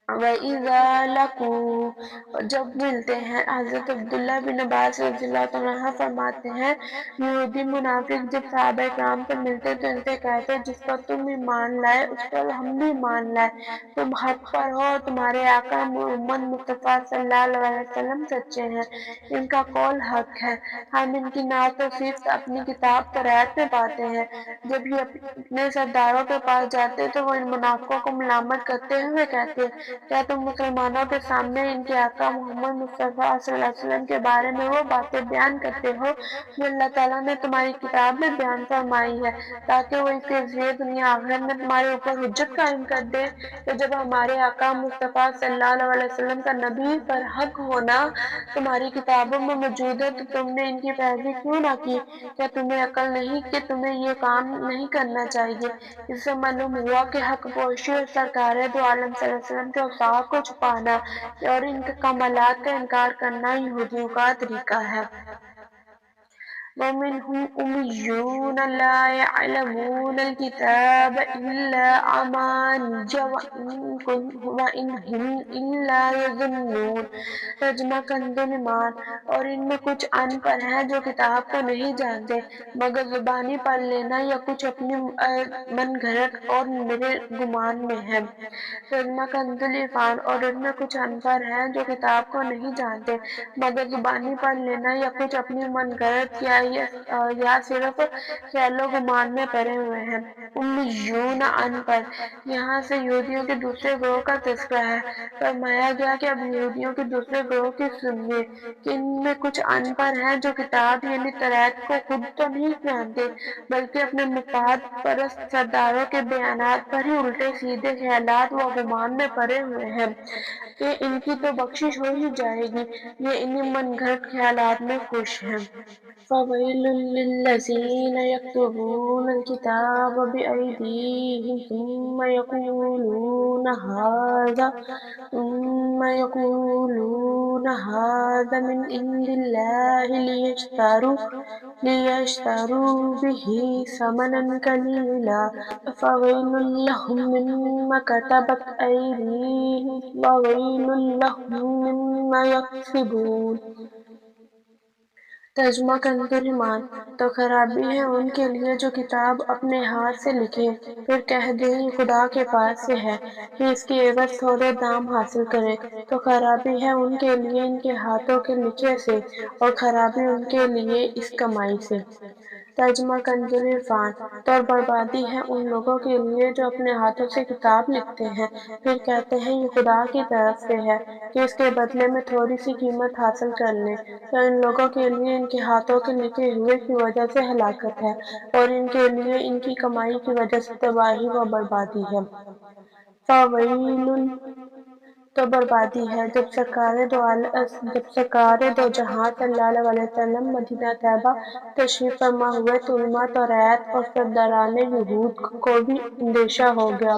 وَإِذَا لَقُوا، اور جب ملتے ہیں۔ حضرت عبداللہ بن عباس رضی اللہ عنہ فرماتے ہیں، یہودی منافق جب صحابہ کرام سے ملتے تو ان سے کہتے، جس پر تم ایمان لائے اس پر ہم بھی ایمان لائے، تم حق پر ہو اور تمہارے آقا محمد مصطفیٰ صلی اللہ علیہ وسلم سچے ہیں، ان کا قول حق ہے، ہم ان کی نعت و صفت اپنی کتاب تورات میں پاتے ہیں۔ جب یہ اپنے سرداروں کے پاس جاتے تو وہ ان منافقوں کو ملامت کرتے ہوئے کہتے، کیا تم مسلمانوں کے سامنے ان کے آقا محمد مصطفیٰ صلی اللہ علیہ وسلم کے بارے میں وہ باتیں بیان کرتے ہو جو اللہ تعالیٰ نے تمہاری کتاب میں بیان فرمائی ہے تاکہ وہ اس کے ذریعے دنیا آخرت میں تمہارے اوپر حجت قائم کر دے؟ کہ جب ہمارے آقا مصطفیٰ صلی اللہ علیہ وسلم کا نبی پر حق ہونا تمہاری کتابوں میں موجود ہے تو تم نے ان کی پیروی کیوں نہ کی؟ کیا تمہیں عقل نہیں کہ تمہیں یہ کام نہیں کرنا چاہیے؟ اس سے معلوم ہوا کہ حق پوشی اور سرکار دو عالم صلی اللہ علیہ وسلم کے اوصاف کو چھپانا اور ان کے کمالات کا انکار کرنا یہودیوں کا طریقہ ہے۔ وَمِنْهُمْ أُمِّيُّونَ لَا يَعْلَمُونَ الْكِتَابَ إِلَّا أَمَانِيَّ وَإِنْ هُمْ إِلَّا يَظُنُّونَ۔ ترجمہ کنزُ ایمان۔ اور ان میں کچھ ان پڑھ ہیں جو کتاب کو نہیں جانتے مگر زبانی پڑھ لینا یا کچھ اپنی من گھڑت اور میرے گمان میں ہے۔ ترجمہ کنزُ عرفان۔ اور ان میں کچھ ان پڑھ ہیں جو کتاب کو نہیں جانتے مگر زبانی پڑھ لینا یا کچھ اپنی من گھڑت یا صرف خیال و گمان میں پڑے ہوئے ہیں۔ امیون ان پڑھ، یہاں سے یہودیوں کے دوسرے گروہ کا تذکرہ ہے۔ فرمایا گیا کہ اب یہودیوں کے دوسرے گروہ کی سنیے کہ ان میں کچھ ان پڑھ ہیں جو کتاب یعنی تورات کو خود تو نہیں جانتے بلکہ اپنے مفاد پرست سرداروں کے بیانات پر ہی الٹے سیدھے خیالات و گمان میں پڑے ہوئے ہیں کہ ان کی تو بخشش ہو ہی جائے گی، یہ انہی من گھڑت خیالات میں خوش ہیں۔ فَوَيْلٌ لِّلَّذِينَ يَكْتُبُونَ الْكِتَابَ بِأَيْدِيهِمْ ثُمَّ يَقُولُونَ هَٰذَا مِنْ عِندِ اللَّهِ لِيَشْتَرُوا بِهِ ثَمَنًا قَلِيلًا فَوَيْلٌ لَّهُم مِّمَّا كَتَبَتْ أَيْدِيهِمْ وَوَيْلٌ لَّهُم مِّمَّا يَكْسِبُونَ۔ ترجمہ کنزُل ایمان، تو خرابی ہے ان کے لیے جو کتاب اپنے ہاتھ سے لکھے پھر کہہ دیں یہ خدا کے پاس سے ہے کہ اس کی عوض تھوڑے دام حاصل کرے، تو خرابی ہے ان کے لیے ان کے ہاتھوں کے لکھے سے اور خرابی ان کے لیے اس کمائی سے۔ ترجمہ کنزُل عرفان، تو بربادی ہے ان لوگوں کے لیے جو اپنے ہاتھوں سے کتاب لکھتے ہیں پھر کہتے ہیں یہ خدا کی طرف سے ہے کہ اس کے بدلے میں تھوڑی سی قیمت حاصل کر لیں، تو ان لوگوں کے لیے ان کے ہاتھوں کے لکھے ہوئے کی وجہ سے ہلاکت ہے اور ان کے لیے ان کی کمائی کی وجہ سے تباہی و بربادی ہے۔ فَوَيْلٌ، تو بربادی ہے جب سرکار دو جہاں صلی اللہ علیہ وسلم مدینہ طیبہ تشریف فرما ہوئے تو علماء توریت اور سرداران یہود کو بھی اندیشہ ہو گیا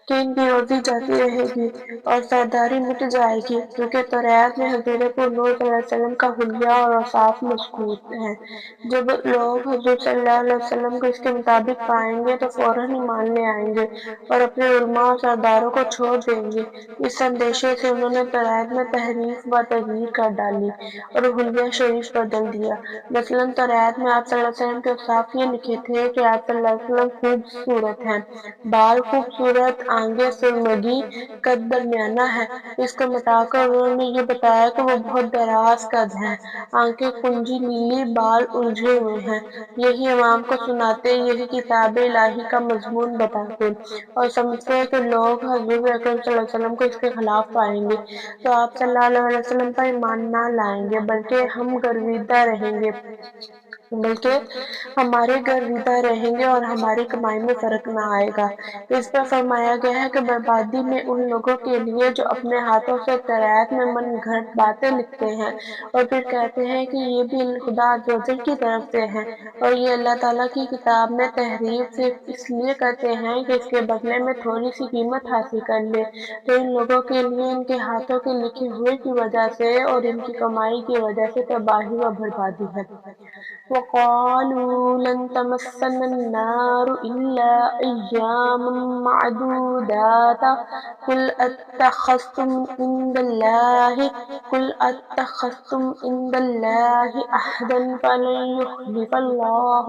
کہ ان کی روزی جاتی رہے گی اور سرداری مٹ جائے گی، کیونکہ توریت میں حضور پر نور صلی اللہ علیہ وسلم کا حلیہ اور اوصاف مذکور ہیں۔ جب لوگ حضور صلی اللہ علیہ وسلم کو اس کے مطابق پائیں گے تو فوراً ایمان لے آئیں گے اور اپنے علماء اور سرداروں کو چھوڑ دیں گے۔ اس اندیشے سے انہوں نے توریت میں تحریف و تغییر کر ڈالی اور حلیہ شریف بدل دیا۔ مثلاً توریت میں آپ صلی اللہ علیہ وسلم کے اوصاف یہ لکھے تھے کہ آپ صلی اللہ علیہ وسلم خوبصورت ہیں، بال خوبصورت، آنگیں سرمگی، قد درمیانہ ہے۔ اس کو مٹا کر انہوں نے یہ بتایا کہ وہ بہت دراز قد ہیں، آنکھیں کنجی لیلی، بال الجھے ہوئے ہیں۔ یہی عوام کو سناتے، یہی کتاب الہی کا مضمون بتاتے اور سمجھتے کہ لوگ حضور اکرم صلی اللہ علیہ وسلم کو اس کے خلاف پائیں گے تو آپ صلی اللہ علیہ وسلم پر ایمان نہ لائیں گے بلکہ ہمارے گرویدہ رہیں گے اور ہماری کمائی میں فرق نہ آئے گا۔ اس پر فرمایا گیا ہے کہ بربادی میں ان لوگوں کے لیے جو اپنے ہاتھوں سے توریت میں من گھڑت باتیں لکھتے ہیں اور پھر کہتے ہیں کہ یہ بھی خدا عز و جل کی طرف سے ہیں اور یہ اللہ تعالیٰ کی کتاب میں تحریف صرف اس لیے کرتے ہیں کہ اس کے بدلے میں تھوڑی سی قیمت حاصل کر لے، تو ان لوگوں کے لیے ان کے ہاتھوں کے لکھے ہوئے کی وجہ سے اور ان کی کمائی کی وجہ سے تباہی و بربادی ہے۔ وَقَالُوا لَن تَمَسَّنَا النَّارُ إِلَّا أَيَّامًا مَّعْدُودَاتٍ قُلْ أَتَّخَذْتُمْ عِندَ اللَّهِ عَهْدًا فَلَن يُخْلِفَ اللَّهُ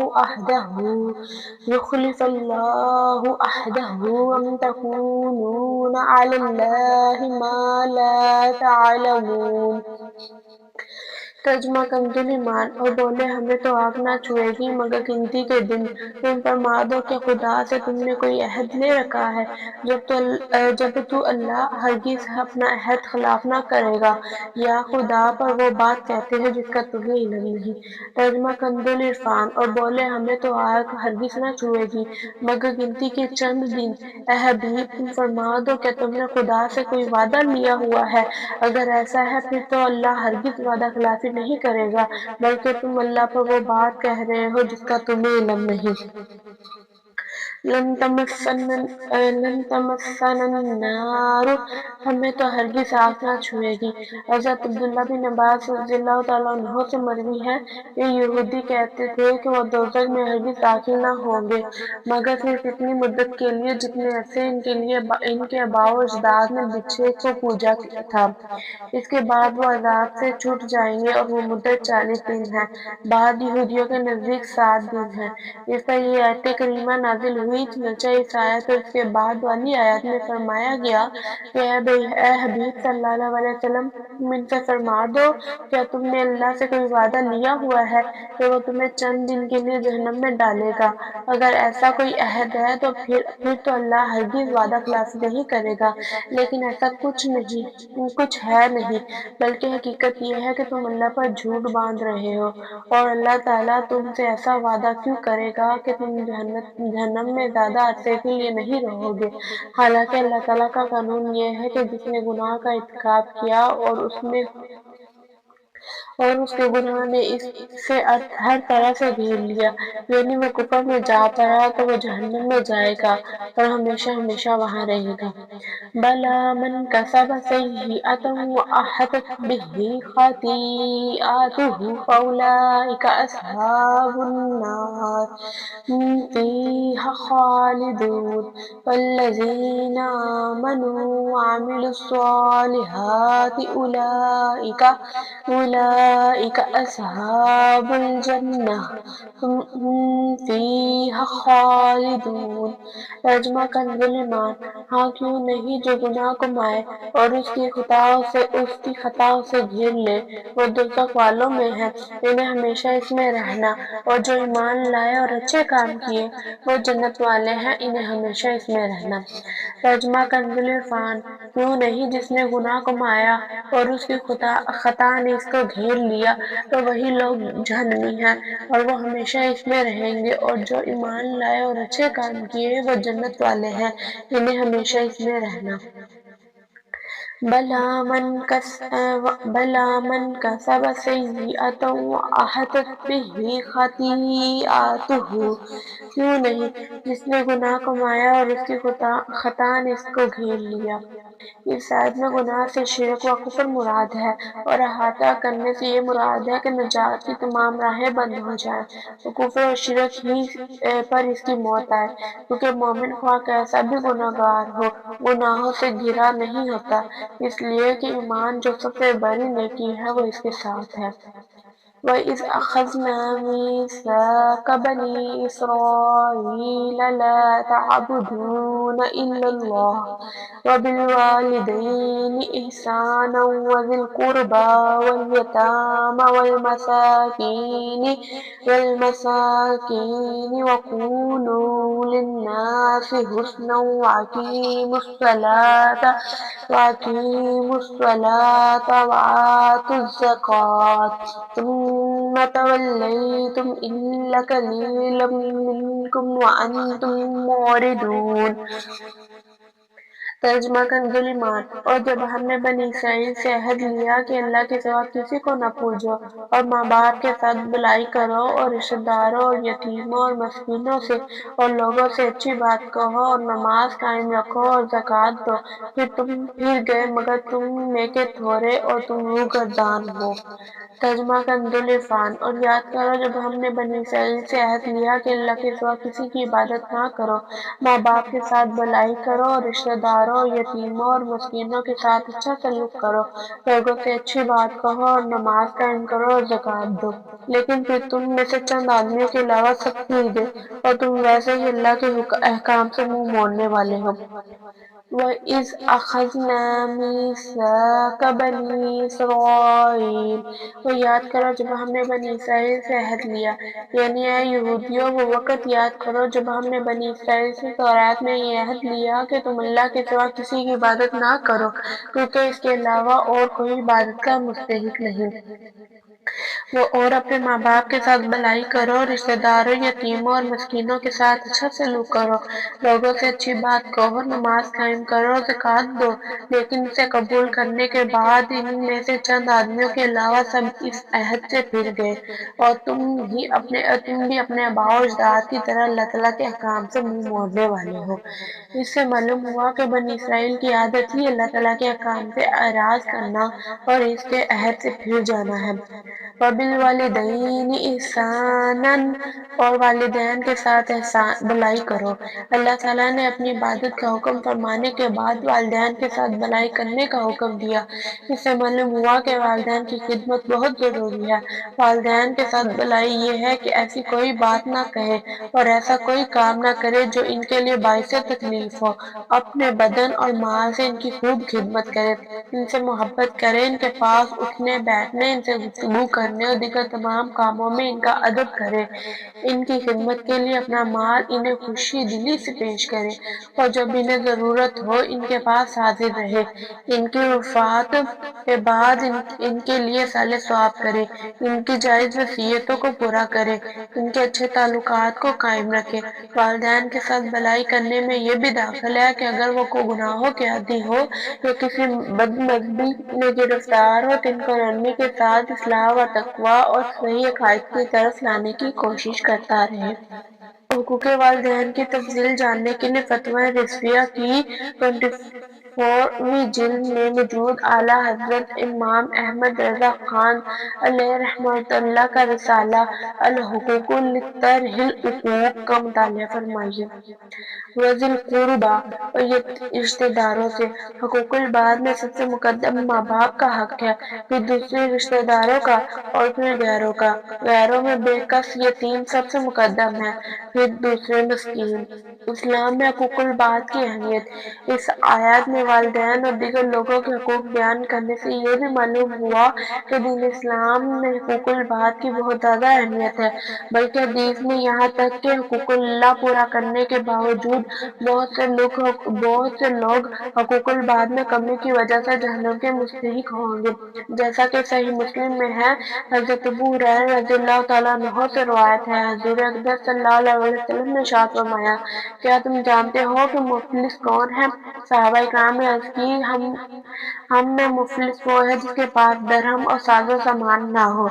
عَهْدَهُ أَمْ تَقُولُونَ عَلَى اللَّهِ مَا لَا تَعْلَمُونَ۔ ترجمہ کنزُل ایمان، اور بولے ہمیں تو آگ نہ چھوئے گی مگر گنتی کے دن۔ تم فرما دو کہ خدا سے تم نے کوئی عہد لے رکھا ہے جب تو اللہ ہرگز اپنا عہد خلاف نہ کرے گا، یا خدا پر وہ بات کہتے ہیں جس کا تمہیں علم نہیں۔ ترجمہ کنزُل عرفان، اور بولے ہمیں تو آگ ہرگز نہ چھوئے گی مگر گنتی کے چند دن۔ اے حبیب تم فرما دو کہ تم نے خدا سے کوئی وعدہ لیا ہوا ہے، اگر ایسا ہے پھر تو اللہ ہرگز وعدہ خلافی نہیں کرے گا بلکہ تم اللہ پر وہ بات کہہ رہے ہو جس کا تمہیں علم نہیں۔ لن تمسنا النار، ہمیں تو ہرگز آگ نہ چھوئے گی۔ حضرت عبداللہ بن عباس رضی اللہ تعالیٰ عنہ سے مروی ہے کہ یہودی کہتے تھے کہ وہ دوزخ میں ہرگز داخل نہ ہوں گے مگر صرف اتنی مدت کے لیے جتنے عرصے ان کے آباء و اجداد نے بچھے کو پوجا تھا، اس کے بعد وہ عذاب سے چھوٹ جائیں گے اور وہ مدت 40 دن ہے، بعد یہودیوں کے نزدیک 7 دن ہے۔ اس پر یہ آیت کریمہ نازل ہوئی، چنانچہ اس آیت اور اس کے بعد والی آیت میں فرمایا گیا کہ اے حبیب صلی اللہ علیہ وسلم تم ان سے فرما دو کیا تم نے اللہ سے کوئی وعدہ لیا ہوا ہے کہ وہ تمہیں چند دن کے لیے جہنم میں ڈالے گا، اگر ایسا کوئی عہد ہے تو پھر تو اللہ ہرگز وعدہ خلافی نہیں کرے گا، لیکن ایسا کچھ ہے نہیں، بلکہ حقیقت یہ ہے کہ تم اللہ پر جھوٹ باندھ رہے ہو، اور اللہ تعالیٰ تم سے ایسا وعدہ کیوں کرے گا کہ تم جہنم میں زیادہ عرصے کے لیے نہیں رہو گے، حالانکہ اللہ تعالیٰ کا قانون یہ ہے کہ جس نے گناہ کا ارتکاب کیا اور اس کے گناہ نے اسے ہر طرح سے گھیر لیا، یعنی وہ کفر میں جا پڑا تو وہ جہنم میں جائے گا اور ہمیشہ ہمیشہ وہاں رہے گا۔ بَلَىٰ مَن كَسَبَ سَيِّئَةً وَأَحَاطَتْ بِهِ خَطِيئَتُهُ فَأُولَٰئِكَ أَصْحَابُ النَّارِ هُمْ فِيهَا خَالِدُونَ۔ وَالَّذِينَ آمَنُوا وَعَمِلُوا الصَّالِحَاتِ أُولَٰئِكَ أولئك أصحاب الجنة هم فيها خالدون۔ ترجمہ کنز ایمان، ہاں کیوں نہیں جو گناہ کمائے اور اس کی خطاؤں سے گھیر لے وہ دوزخ والوں میں ہے، انہیں ہمیشہ اس میں رہنا، اور جو ایمان لائے اور اچھے کام کیے وہ جنت والے ہیں، انہیں ہمیشہ اس میں رہنا۔ ترجمہ کنز عرفان، کیوں نہیں جس نے گناہ کمایا اور اس کی خطا نے اس کو گھیر لیا تو وہی لوگ جہنمی ہیں اور وہ ہمیشہ اس میں رہیں گے، اور جو ایمان لائے اور اچھے کام کیے وہ جنت والے ہیں، انہیں ہمیشہ اس میں رہنا۔ بَلَىٰ مَنْ كَسَبَ سَيِّئَةً وَأَحَاطَتْ بِهِ خَطِيئَتُهُ، کیوں نہیں جس نے گناہ کمایا اور اس کی خطا نے اس کو گھیر لیا۔ اس آیت میں گناہ سے شرک و کفر مراد ہے، اور احاطہ کرنے سے یہ مراد ہے کہ نجات کی تمام راہیں بند ہو جائیں، تو کفر اور شرک ہی پر اس کی موت آئے، کیونکہ مومن خواہ کیسا بھی گناہگار ہو گناہوں سے گھرا نہیں ہوتا، اس لیے کہ ایمان جو سب سے بڑی نیکی ہے وہ اس کے ساتھ ہے۔ وَإِذْ أَخَذْنَا مِيثَاقَ بَنِي إِسْرَائِيلَ لَا تَعْبُدُونَ إِلَّا اللَّهَ وَبِالْوَالِدَيْنِ إِحْسَانًا وَذِي الْقُرْبَى وَالْيَتَامَى وَالْمَسَاكِينِ وَقُولُوا لِلنَّاسِ حُسْنًا وَأَقِيمُوا الصَّلَاةَ وَآتُوا الزَّكَاةَ ثُمَّ تَوَلَّيْتُمْ إِلَّا قَلِيلًا مِّنكُمْ وَأَنتُم مُّعْرِضُونَ۔ ترجمہ کنز ایمان، اور جب ہم نے بنی اسرائیل سے عہد لیا کہ اللہ کے سوا کسی کو نہ پوجو اور ماں باپ کے ساتھ بھلائی کرو اور رشتہ داروں اور یتیموں اور مسکینوں سے اور لوگوں سے اچھی بات کہو اور نماز قائم رکھو اور زکوٰۃ دو، پھر گئے مگر تم میں کے تھوڑے اور تم روگردان ہو۔ ترجمہ کنز عرفان، اور یاد کرو جب ہم نے بنی اسرائیل سے عہد لیا کہ اللہ کے سوا کسی کی عبادت نہ کرو، ماں باپ کے ساتھ بھلائی کرو اور رشتہ داروں اور یتیموں اور مسکینوں کے ساتھ اچھا سلوک کرو، لوگوں سے اچھی بات کہو اور نماز قائم کرو اور زکوٰۃ دو، لیکن پھر تم میں سے چند آدمیوں کے علاوہ سب پھر گئے اور تم ویسے ہی اللہ کے احکام سے منہ موڑنے والے ہو۔ وَإِذْ أَخَذْنَا مِيثَاقَ بَنِي إِسْرَائِيلَ، اور یاد کرو جب ہم نے بنی اسرائیل سے عہد لیا، یعنی اے یہودیوں وہ وقت یاد کرو جب ہم نے بنی اسرائیل سے تورات میں یہ عہد لیا کہ تم اللہ کے سوا کسی کی عبادت نہ کرو کیونکہ اس کے علاوہ اور کوئی عبادت کا مستحق نہیں، اور اپنے ماں باپ کے ساتھ بھلائی کرو، رشتہ داروں یتیموں اور مسکینوں کے ساتھ اچھا سلوک کرو، لوگوں سے اچھی بات کہو، نماز قائم کرو، زکوٰۃ دو، لیکن اسے قبول کرنے کے بعد ان میں سے چند آدمیوں کے علاوہ سب اس عہد سے پھر گئے اور تم بھی اپنے آباء و اجداد کی طرح اللہ تعالیٰ کے احکام سے منہ موڑنے والے ہو۔ اس سے معلوم ہوا کہ بنی اسرائیل کی عادت ہی اللہ تعالیٰ کے احکام سے اعراض کرنا اور اس کے عہد سے پھر جانا ہے۔ وَبِالْوَالِدَيْنِ إِحْسَانًا، اور والدین کے ساتھ بھلائی کرو۔ اللہ تعالیٰ نے اپنی عبادت کا حکم فرمانے کے بعد والدین کے ساتھ بھلائی کرنے کا حکم دیا۔ اس سے معلوم ہوا کہ والدین کی خدمت بہت ضروری ہے۔ والدین کے ساتھ بھلائی یہ ہے کہ ایسی کوئی بات نہ کہے اور ایسا کوئی کام نہ کرے جو ان کے لیے باعث تکلیف ہو، اپنے بدن اور مال سے ان کی خوب خدمت کرے، ان سے محبت کرے، ان کے پاس اٹھنے بیٹھنے، ان سے گفتگو کرنے اور دیگر تمام کاموں میں ان کا ادب کرے، ان کی خدمت کے لیے اپنا مال انہیں خوشی دلی سے پیش کرے، اور جب انہیں ضرورت ہو ان کے پاس حاضر رہے، ان کی وفات کے بعد ان کے لیے صالح ثواب کرے، ان کی جائز وصیتوں کو پورا کرے، ان کے اچھے تعلقات کو قائم رکھے۔ والدین کے ساتھ بھلائی کرنے میں یہ بھی داخل ہے کہ اگر وہ کوئی گناہوں کے عادی ہو یا کسی بد مذہبی میں گرفتار ہو تو ان کو نرمی کے ساتھ اصلاح و تقویٰ اور صحیح عقائد کی طرف لانے کی کوشش کرتا رہے۔ حقوق والدین کی تفصیل جاننے کے لیے فتویٰ رضویہ کی 4ویں جلد میں موجود اعلیٰ حضرت امام احمد رضا خان علیہ رحمۃ اللہ کا رسالہ الحقوق لطرح العقوق کا مطالعہ فرمائیے۔ وذی القربیٰ اور رشتہ داروں سے حقوق العباد میں سب سے مقدم ماں باپ کا حق ہے، پھر دوسرے رشتہ داروں کا اور پھر غیروں کا۔ غیروں میں بے کس یتیم سب سے مقدم ہے، پھر دوسرے مسکین۔ اسلام میں حقوق العباد کی اہمیت۔ اس آیت میں والدین اور دیگر لوگوں کے حقوق بیان کرنے سے یہ بھی معلوم ہوا کہ دین اسلام میں حقوق العباد کی بہت زیادہ اہمیت ہے، بلکہ حدیث میں یہاں تک کہ حقوق اللہ پورا کرنے کے باوجود بہت سے لوگ حقوق العباد میں کمی کی وجہ سے جہنم کے مستحق ہوں گے، جیسا کہ صحیح مسلم میں ہے۔ حضرت ابو ہریرہ رضی اللہ تعالیٰ عنہ سے روایت ہے، حضور اقدس صلی اللہ علیہ وسلم نے ارشاد فرمایا، کیا تم جانتے ہو کہ مفلس کون ہے؟ صحابہ کرام نے عرض کی، ہم میں مفلس وہ ہے جس کے پاس درہم اور ساز و سامان نہ ہو۔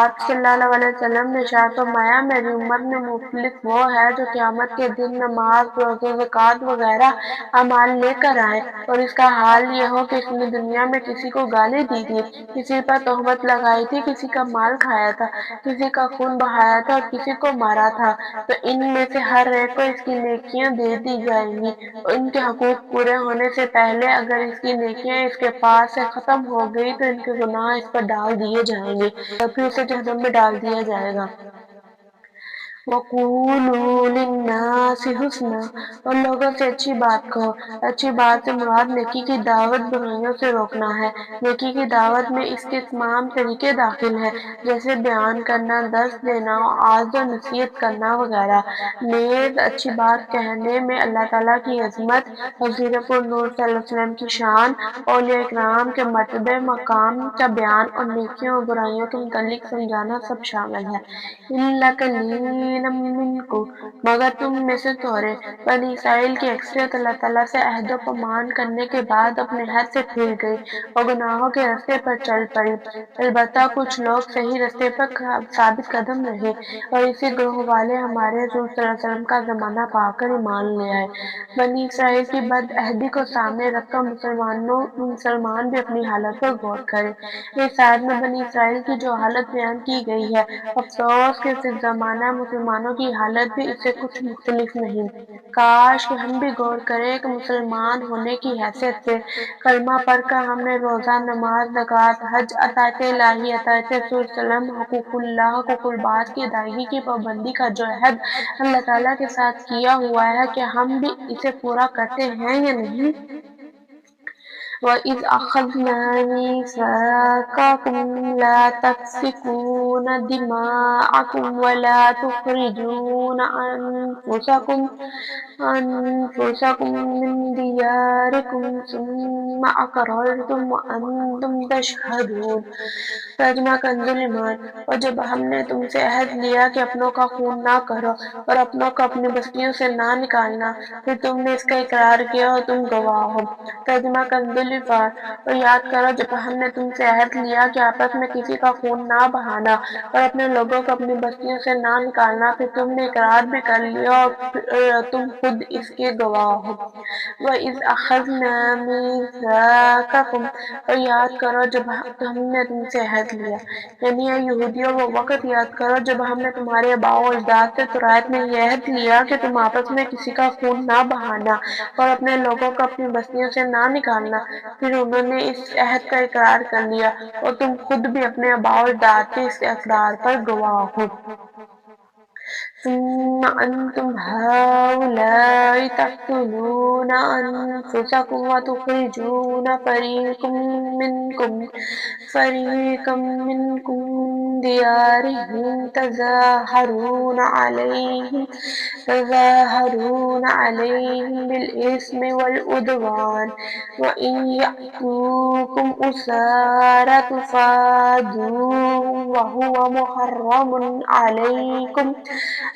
آپ صلی اللہ علیہ وسلم نے ارشاد فرمایا، میری امت میں مفلس وہ ہے جو قیامت کے دن نماز، روزے، زکوٰۃ وغیرہ اعمال لے کر آئے اور اس کا حال یہ ہو کہ اس نے دنیا میں کسی کو گالی دی تھی، کسی پر تہمت لگائی تھی، کسی کا مال کھایا تھا، کسی کا خون بہایا تھا اور کسی کو مارا تھا، تو ان میں سے ہر ایک کو اس کی نیکیاں دے دی جائیں گی اور ان کے حقوق پورے ہونے سے پہلے اگر اس کی نیکیاں اس کے پاس سے ختم ہو گئی تو ان کے گناہ اس پر ڈال دیے جائیں گے اور پھر اسے جہنم میں ڈال دیا جائے گا۔ وَقُولُوا لِلنَّاسِ حُسْنًا اور لوگوں سے اچھی بات کہو۔ اچھی بات سے مراد نیکی کی دعوت، برائیوں سے روکنا ہے۔ نیکی کی دعوت میں اس کے تمام طریقے داخل ہیں، جیسے بیان کرنا، درس دینا، وعظ و نصیحت کرنا وغیرہ۔ نیز اچھی بات کہنے میں اللہ تعالیٰ کی عظمت، حضور پر نور صلی اللہ علیہ وسلم کی شان، اولیاء کرام کے مرتبے مقام کا بیان اور نیکیوں اور برائیوں کے متعلق سمجھانا سب شامل ہے۔ إِلَّا قَلِيلًا مِّنكُم مگر تم میں سے تھوڑے۔ بنی اسرائیل کی اکثریت اللہ تعالیٰ سے عہد و پیمان کرنے کے بعد اپنے عہد سے پھر گئی اور گناہوں کے رستے پر چل پڑی۔ البتہ کچھ لوگ صحیح رستے پر ثابت قدم رہے اور اسی گروہ والے ہمارے رسول صلی اللہ علیہ وسلم کا زمانہ پا کر ایمان لے آئے۔ بنی اسرائیل کی بد عہدی کو سامنے رکھ کر مسلمان بھی اپنی حالت پر غور کریں۔ اس آیت میں بنی اسرائیل کی جو حالت بیان کی گئی ہے، افسوس کہ فی الزمانہ مسلمانوں کی حالت بھی اس سے کچھ مختلف نہیں۔ کاش کہ ہم بھی غور کریں کہ مسلمان ہونے کی حیثیت سے کلمہ پڑھ کر ہم نے روزہ، نماز، زکوٰۃ، حج، اطاعت الہی، اطاعت رسول صلی اللہ علیہ وسلم، حقوق اللہ، حقوق العباد کی ادائیگی کی پابندی کا جو عہد اللہ تعالیٰ کے ساتھ کیا ہوا ہے، کیا ہم بھی اسے پورا کرتے ہیں یا نہیں؟ وَإِذْ أَخَذْنَا مِيثَاقَكُمْ لَا تَسْفِكُونَ دِمَاءَكُمْ وَلَا تُخْرِجُونَ أَنفُسَكُم مِّن دِيَارِكُمْ ثُمَّ أَقْرَرْتُمْ وَأَنتُمْ تَشْهَدُونَ۔ ترجمہ کنز ایمان۔ اور جب ہم نے تم سے عہد لیا کہ اپنوں کا خون نہ کرو اور اپنوں کو اپنی بستیوں سے نہ نکالنا، پھر تم نے اس کا اقرار کیا اور تم گواہ ہو۔ ترجمہ کنز الفار۔ اور یاد کرو جب ہم نے تم سے عہد لیا کہ آپس میں کسی کا خون نہ بہانا اور اپنے لوگوں کو اپنی بستیوں سے نہ نکالنا، پھر تم نے اقرار بھی کر لیا اور تم خود اس کے گواہ ہو۔ وَإِذْ أَخَذْنَا مِيثَاقَكُمْ اور یاد کرو جب ہم نے تم سے عہد لیا، یعنی اے یہودیوں وہ وقت یاد کرو جب ہم نے تمہارے آباء و اجداد سے تورات میں یہ عہد لیا کہ تم آپس میں کسی کا خون نہ بہانا اور اپنے لوگوں کو اپنی بستیوں سے نہ نکالنا، پھر انہوں نے اس عہد کا اقرار کر لیا اور تم خود بھی اپنے آباء و اجداد کے اس اقرار پر گواہ ہو۔ ثم أنتم هؤلاء تقتلون أنفسكم وتخرجون فريقا منكم من ديارهم تظاهرون عليهم بالإثم والعدوان وإن يأتوكم أسارى تفادوهم وهو محرم عليكم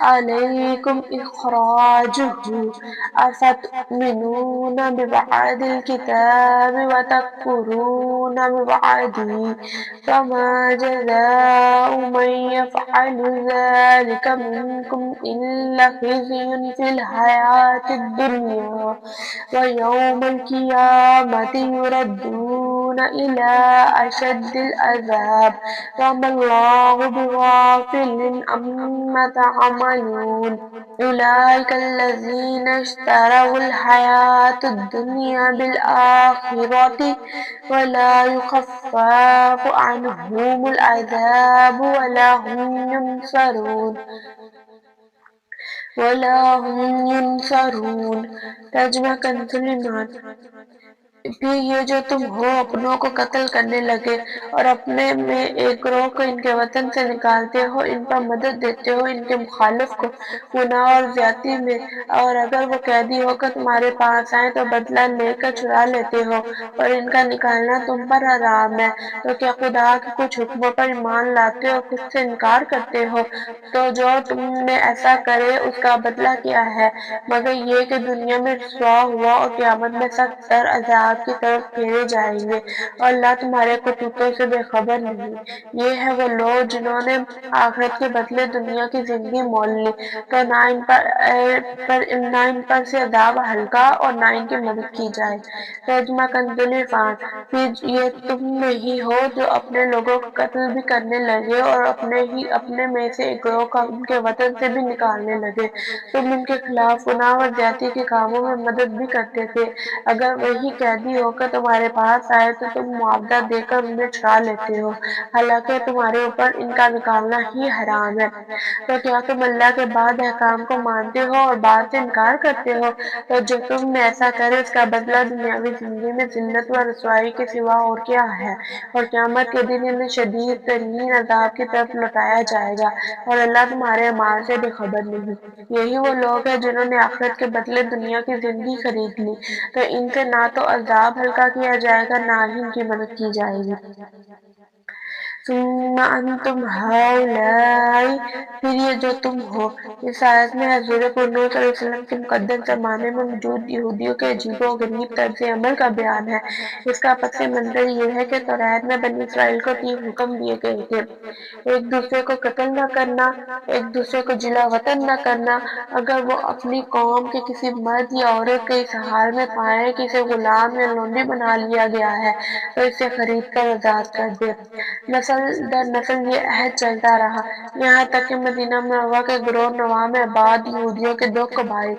عليكم إخراجه أفتؤمنون ببعض الكتاب وتكفرون ببعضه فما جزاء من يفعل ذلك منكم إلا خزي في الحياة الدنيا ويوم القيامة يردون إلى أشد العذاب وما الله بغافل عما تعملون أولئك الذين اشتروا الحياة الدنيا بالآخرة ولا يخفف عنهم العذاب ولا هم ينصرون ترجمہ کنز ایمان۔ پھر یہ جو تم ہو اپنوں کو قتل کرنے لگے اور اپنے میں ایک گروہ کو ان کے وطن سے نکالتے ہو، ان پر مدد دیتے ہو ان کے مخالف کو گناہ اور زیادتی میں، اور اگر وہ قیدی ہو کر تمہارے پاس آئیں تو بدلہ لے کر چھڑا لیتے ہو اور ان کا نکالنا تم پر حرام ہے، تو کیا خدا کے کچھ حکموں پر ایمان لاتے ہو کچھ سے انکار کرتے ہو؟ تو جو تم نے ایسا کرے اس کا بدلہ کیا ہے مگر یہ کہ دنیا میں رسوا ہوا اور قیامت میں سخت تر عذاب کی طرف پھیرے جائیں گے، اور اللہ تمہارے کرتوتوں سے بے خبر نہیں۔ یہ ہے وہ لوگ جنہوں نے آخرت کے بدلے دنیا کی زندگی مول لی، تو نہ ان پر سے عذاب ہلکا اور نہ ان کی مدد کی جائے۔ ترجمہ کنز العرفان۔ پھر یہ تم میں ہی ہو جو اپنے لوگوں کو قتل بھی کرنے لگے اور اپنے میں سے ایک گروہ کو ان کے وطن سے بھی نکالنے لگے، تم ان کے خلاف گناہ اور زیادتی کے کاموں میں مدد بھی کرتے تھے۔ اگر وہی قیدی ہو کر تمہارے پاس آئے تو تم معاوضہ دے کر انہیں چھڑا لیتے ہو، حالانکہ تمہارے اوپر ان کا نکالنا ہی حرام ہے۔ تو کیا تم اللہ کے بعد احکام کو مانتے ہو اور بعد سے انکار کرتے ہو؟ تو جو تم نے ایسا کرے اس کا بدلہ دنیاوی زندگی میں ذلت و رسوائی کے سوا اور کیا ہے، اور قیامت کے دن انہیں شدید ترین عذاب کی طرف لوٹایا جائے گا، اور اللہ تمہارے اعمال سے بے خبر نہیں۔ یہی وہ لوگ ہیں جنہوں نے آخرت کے بدلے دنیا کی زندگی خرید لی، تو ان سے نہ تو عذاب ہلکا کیا جائے گا نہ ہی ان کی مدد کی جائے گی۔ ثم انتم ہؤلاء، پھر یہ جو تم ہو۔ اس آیت میں حضور پر نور صلی اللہ علیہ وسلم کے مقدس زمانے میں موجود یہودیوں کے عجیب و غریب طرز عمل کا بیان ہے۔ اس کا پس منظر یہ ہے کہ توریت میں بنی اسرائیل کو 3 حکم دیے گئے تھے: ایک دوسرے کو قتل نہ کرنا، ایک دوسرے کو جلا وطن نہ کرنا، اگر وہ اپنی قوم کے کسی مرد یا عورت کے اس حال میں پائیں کہ اسے غلام یا لونڈی بنا لیا گیا ہے تو اسے خرید کر آزاد کر دے۔ نسل در نسل یہ عہد چلتا رہا، یہاں تک کہ مدینہ منورہ کے گروہ نواح میں آباد یہودیوں کے 2 قبائل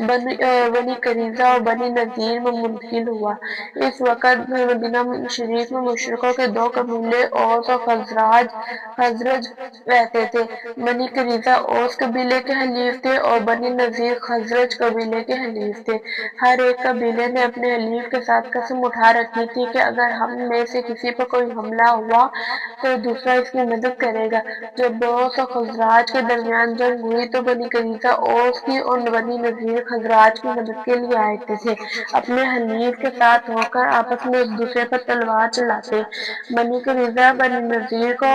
بنی قریظہ اور بنی نذیر میں منتقل ہوا۔ اس وقت مدینہ شریف میں مشرکوں کے 2 قبیلے اوس اور خزرج رہتے تھے۔ بنی قریظہ اوس قبیلے کے حلیف تھے اور بنی نذیر خزرج قبیلے کے حلیف تھے۔ ہر ایک قبیلے نے اپنے حلیف کے ساتھ قسم اٹھا رکھی تھی کہ اگر ہم میں سے کسی پر کوئی حملہ ہوا تو دوسرا اس کی مدد کرے گا۔ جب اوس اور خزرج کے درمیان جنگ ہوئی تو بنی قریظہ اوس کی اور بنی نذیر خزرج کی مدد کے لیے آئے تھے، اپنے حلیف کے ساتھ ہو کر آپس میں ایک دوسرے پر تلوار چلاتے۔ بنی قریظہ بنی نذیر کو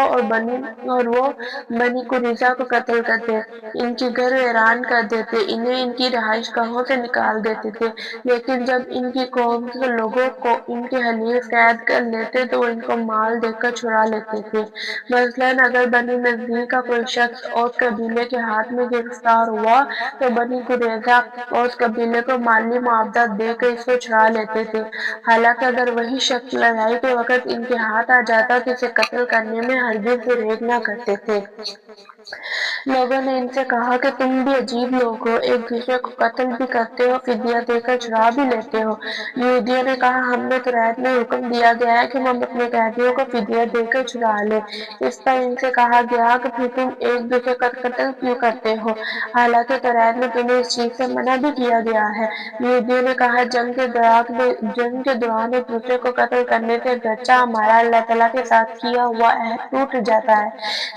اور وہ بنی قریظہ کو قتل کرتے، ان کے گھر ویران کر دیتے، انہیں ان کی رہائش گاہوں سے نکال دیتے تھے۔ لیکن جب ان کی قوم کے لوگوں کو ان کے حلیف قید کر لیتے تو وہ ان کو مال دے کر چھڑا لیتے تھے۔ مثلاً اگر بنی نذیر کا کوئی شخص اوس قبیلے کے ہاتھ میں گرفتار ہوا تو بنی قریظہ اوس قبیلے کو مالی معاوضہ دے کر اس کو چھڑا لیتے تھے، حالانکہ اگر وہی شخص لڑائی کے وقت ان کے ہاتھ آ جاتا تو اسے قتل کرنے میں ہرگز گریز نہ کرتے تھے۔ لوگوں نے ان سے کہا کہ تم بھی عجیب لوگ ہو، ایک دوسرے کو قتل بھی کرتے ہو، فدیہ دے کر چھڑا بھی لیتے ہو۔ یہودیوں نے کہا ہم نے توریت میں حکم دیا گیا ہے کہ ہم اپنے قیدیوں کو فدیہ دے کر چھڑا لیں۔ اس پر ان سے کہا گیا کہ پھر تم ایک دوسرے کا قتل کیوں کرتے ہو، حالانکہ توریت میں تمہیں اس چیز سے منع بھی کیا گیا ہے۔ یہودیوں نے کہا جنگ کے دوران ایک دوسرے کو قتل کرنے سے گرچہ ہمارا اللہ تعالیٰ کے ساتھ کیا ہوا عہد ٹوٹ جاتا ہے،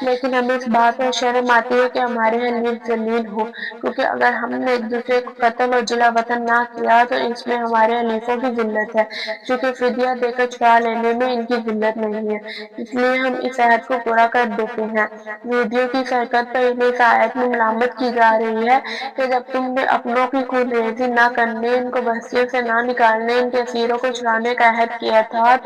لیکن ہمیں اس بات پر شرم آتی ہے کہ ہمارے حلیف ذلیل ہوں، کیونکہ اگر ہم نے ایک دوسرے کو قتل اور جلا وطن نہ کیا تو اس میں ہمارے حلیفوں کی ذلت ہے، چونکہ فدیہ دے کر چھڑا لینے میں ان کی ذلت نہیں ہے۔ اس لیے ہم اس عہد کو پورا کر دیتے ہیں۔ یہودیوں کی شرکت پر اس آیت میں ملامت کی جا رہی ہے کہ جب تم نے اپنوں کی خون ریزی نہ کرنے، ان کو بستیوں سے نہ نکالنے، ان کے اسیروں کو چھڑانے کا عہد کیا تھا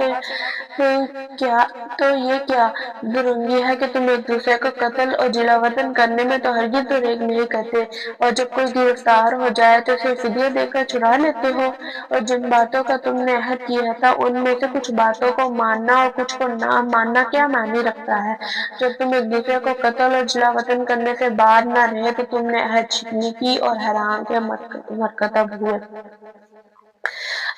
تو یہ کیا درنگی ہے کہ تم ایک دوسرے کو قتل اور جلا وطن کرنے میں تو ہرگز دریغ نہیں کرتے، اور جب کوئی گرفتار ہو جائے تو اسے فدیہ دے کر چھڑا لیتے ہو۔ اور جن باتوں کا تم نے عہد کیا تھا ان میں سے کچھ باتوں کو ماننا اور کچھ کو نہ ماننا کیا معنی رکھتا ہے؟ جب تم ایک دوسرے کو قتل اور جلا وطن کرنے سے باز نہ رہے تو تم نے عہد شکنی کی اور حرام کے مرتکب ہوئے۔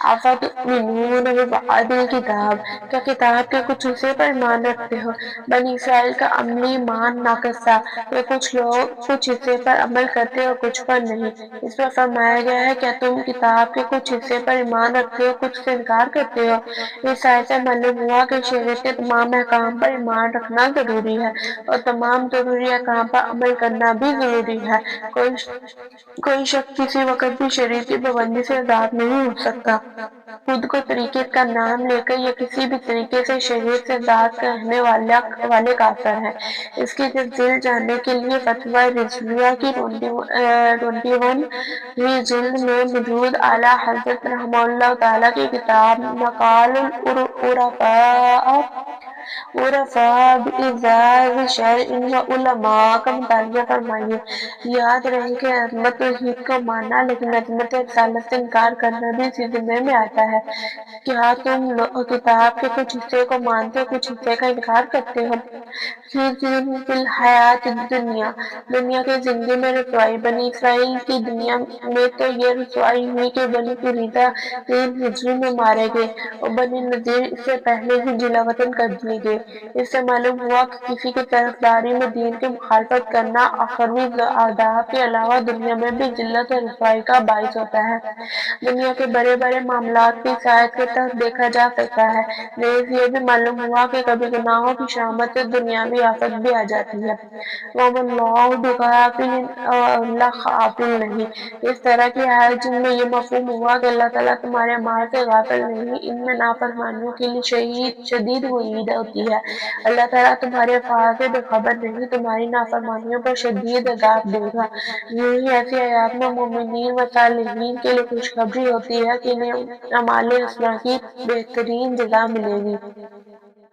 افتؤمنون ببعض الکتاب، کیا کتاب کے کچھ حصے پر ایمان رکھتے ہو؟ بنی اسرائیل کا عملی ایمان ناقص تھا کہ کچھ لوگ کچھ حصے پر عمل کرتے اور کچھ پر نہیں۔ اس پر فرمایا گیا ہے کیا تم کتاب کے کچھ حصے پر ایمان رکھتے ہو کچھ سے انکار کرتے ہو؟ اس آیت سے معلوم ہوا کہ شریعت کے تمام احکام پر ایمان رکھنا ضروری ہے اور تمام ضروری احکام پر عمل کرنا بھی ضروری ہے۔ کوئی شخص کسی وقت بھی شریعت کی پابندی سے آزاد نہیں ہو سکتا۔ خود کو طریقت کا نام لے کر یا کسی بھی طریقے سے شریعت سے آزاد رہنے والے کافر ہیں۔ اس کی تفصیل جاننے کے لیے فتویٰ رضویہ کی 21ویں جلد میں موجود اعلیٰ حضرت رحمہ اللہ تعالیٰ کی کتاب مقال العرفاء بإعجاز شرع و علماء کا مطالعہ فرمائیے۔ یاد رہے کہ عظمت توحید کو ماننا لیکن عظمت رسالت سے انکار کرنا بھی اسی ضمن میں آتا ہے۔ کیا تم کتاب کے کچھ حصے کو مانتے ہو کچھ حصے کا انکار کرتے ہو؟ خزي في الحیات الدنیا، دنیا کی زندگی میں رسوائی۔ بنی اسرائیل کی دنیا میں تو یہ رسوائی ہوئی کہ بنی قریظہ 3 ہجری میں مارے گئے اور بنی نذیر اس سے پہلے ہی جلا وطن کر دیے گئے۔ اس سے معلوم ہوا کہ کسی کی طرفداری میں دین کی مخالفت کرنا اخروی اہداف کے علاوہ دنیا میں بھی ذلت اور رسوائی کا باعث ہوتا ہے۔ دنیا کے بڑے بڑے معاملات کو اس آیت کے تحت دیکھا جا سکتا ہے۔ نیز یہ بھی معلوم ہوا کہ کبھی گناہوں کی شامت سے دنیاوی آفت بھی آ جاتی ہے۔ وَمَا اللَّهُ بِغَافِلٍ، اور اللہ غافل نہیں۔ اس طرح کی آیت جن میں یہ مفہوم ہوا کہ اللہ تعالیٰ تمہارے اعمال سے غافل نہیں، ان میں نافرمانیوں کے لیے شدید وعید ہوتی ہے۔ اللہ تعالیٰ تمہارے افعال سے بے خبر نہیں، تمہاری نافرمانیوں پر شدید عذاب دے گا۔ یوں ہی ایسی آیات میں مومنین و صالحین کے لیے خوشخبری ہوتی ہے کہ انہیں اعمال اصلاح کی بہترین جزا ملے گی۔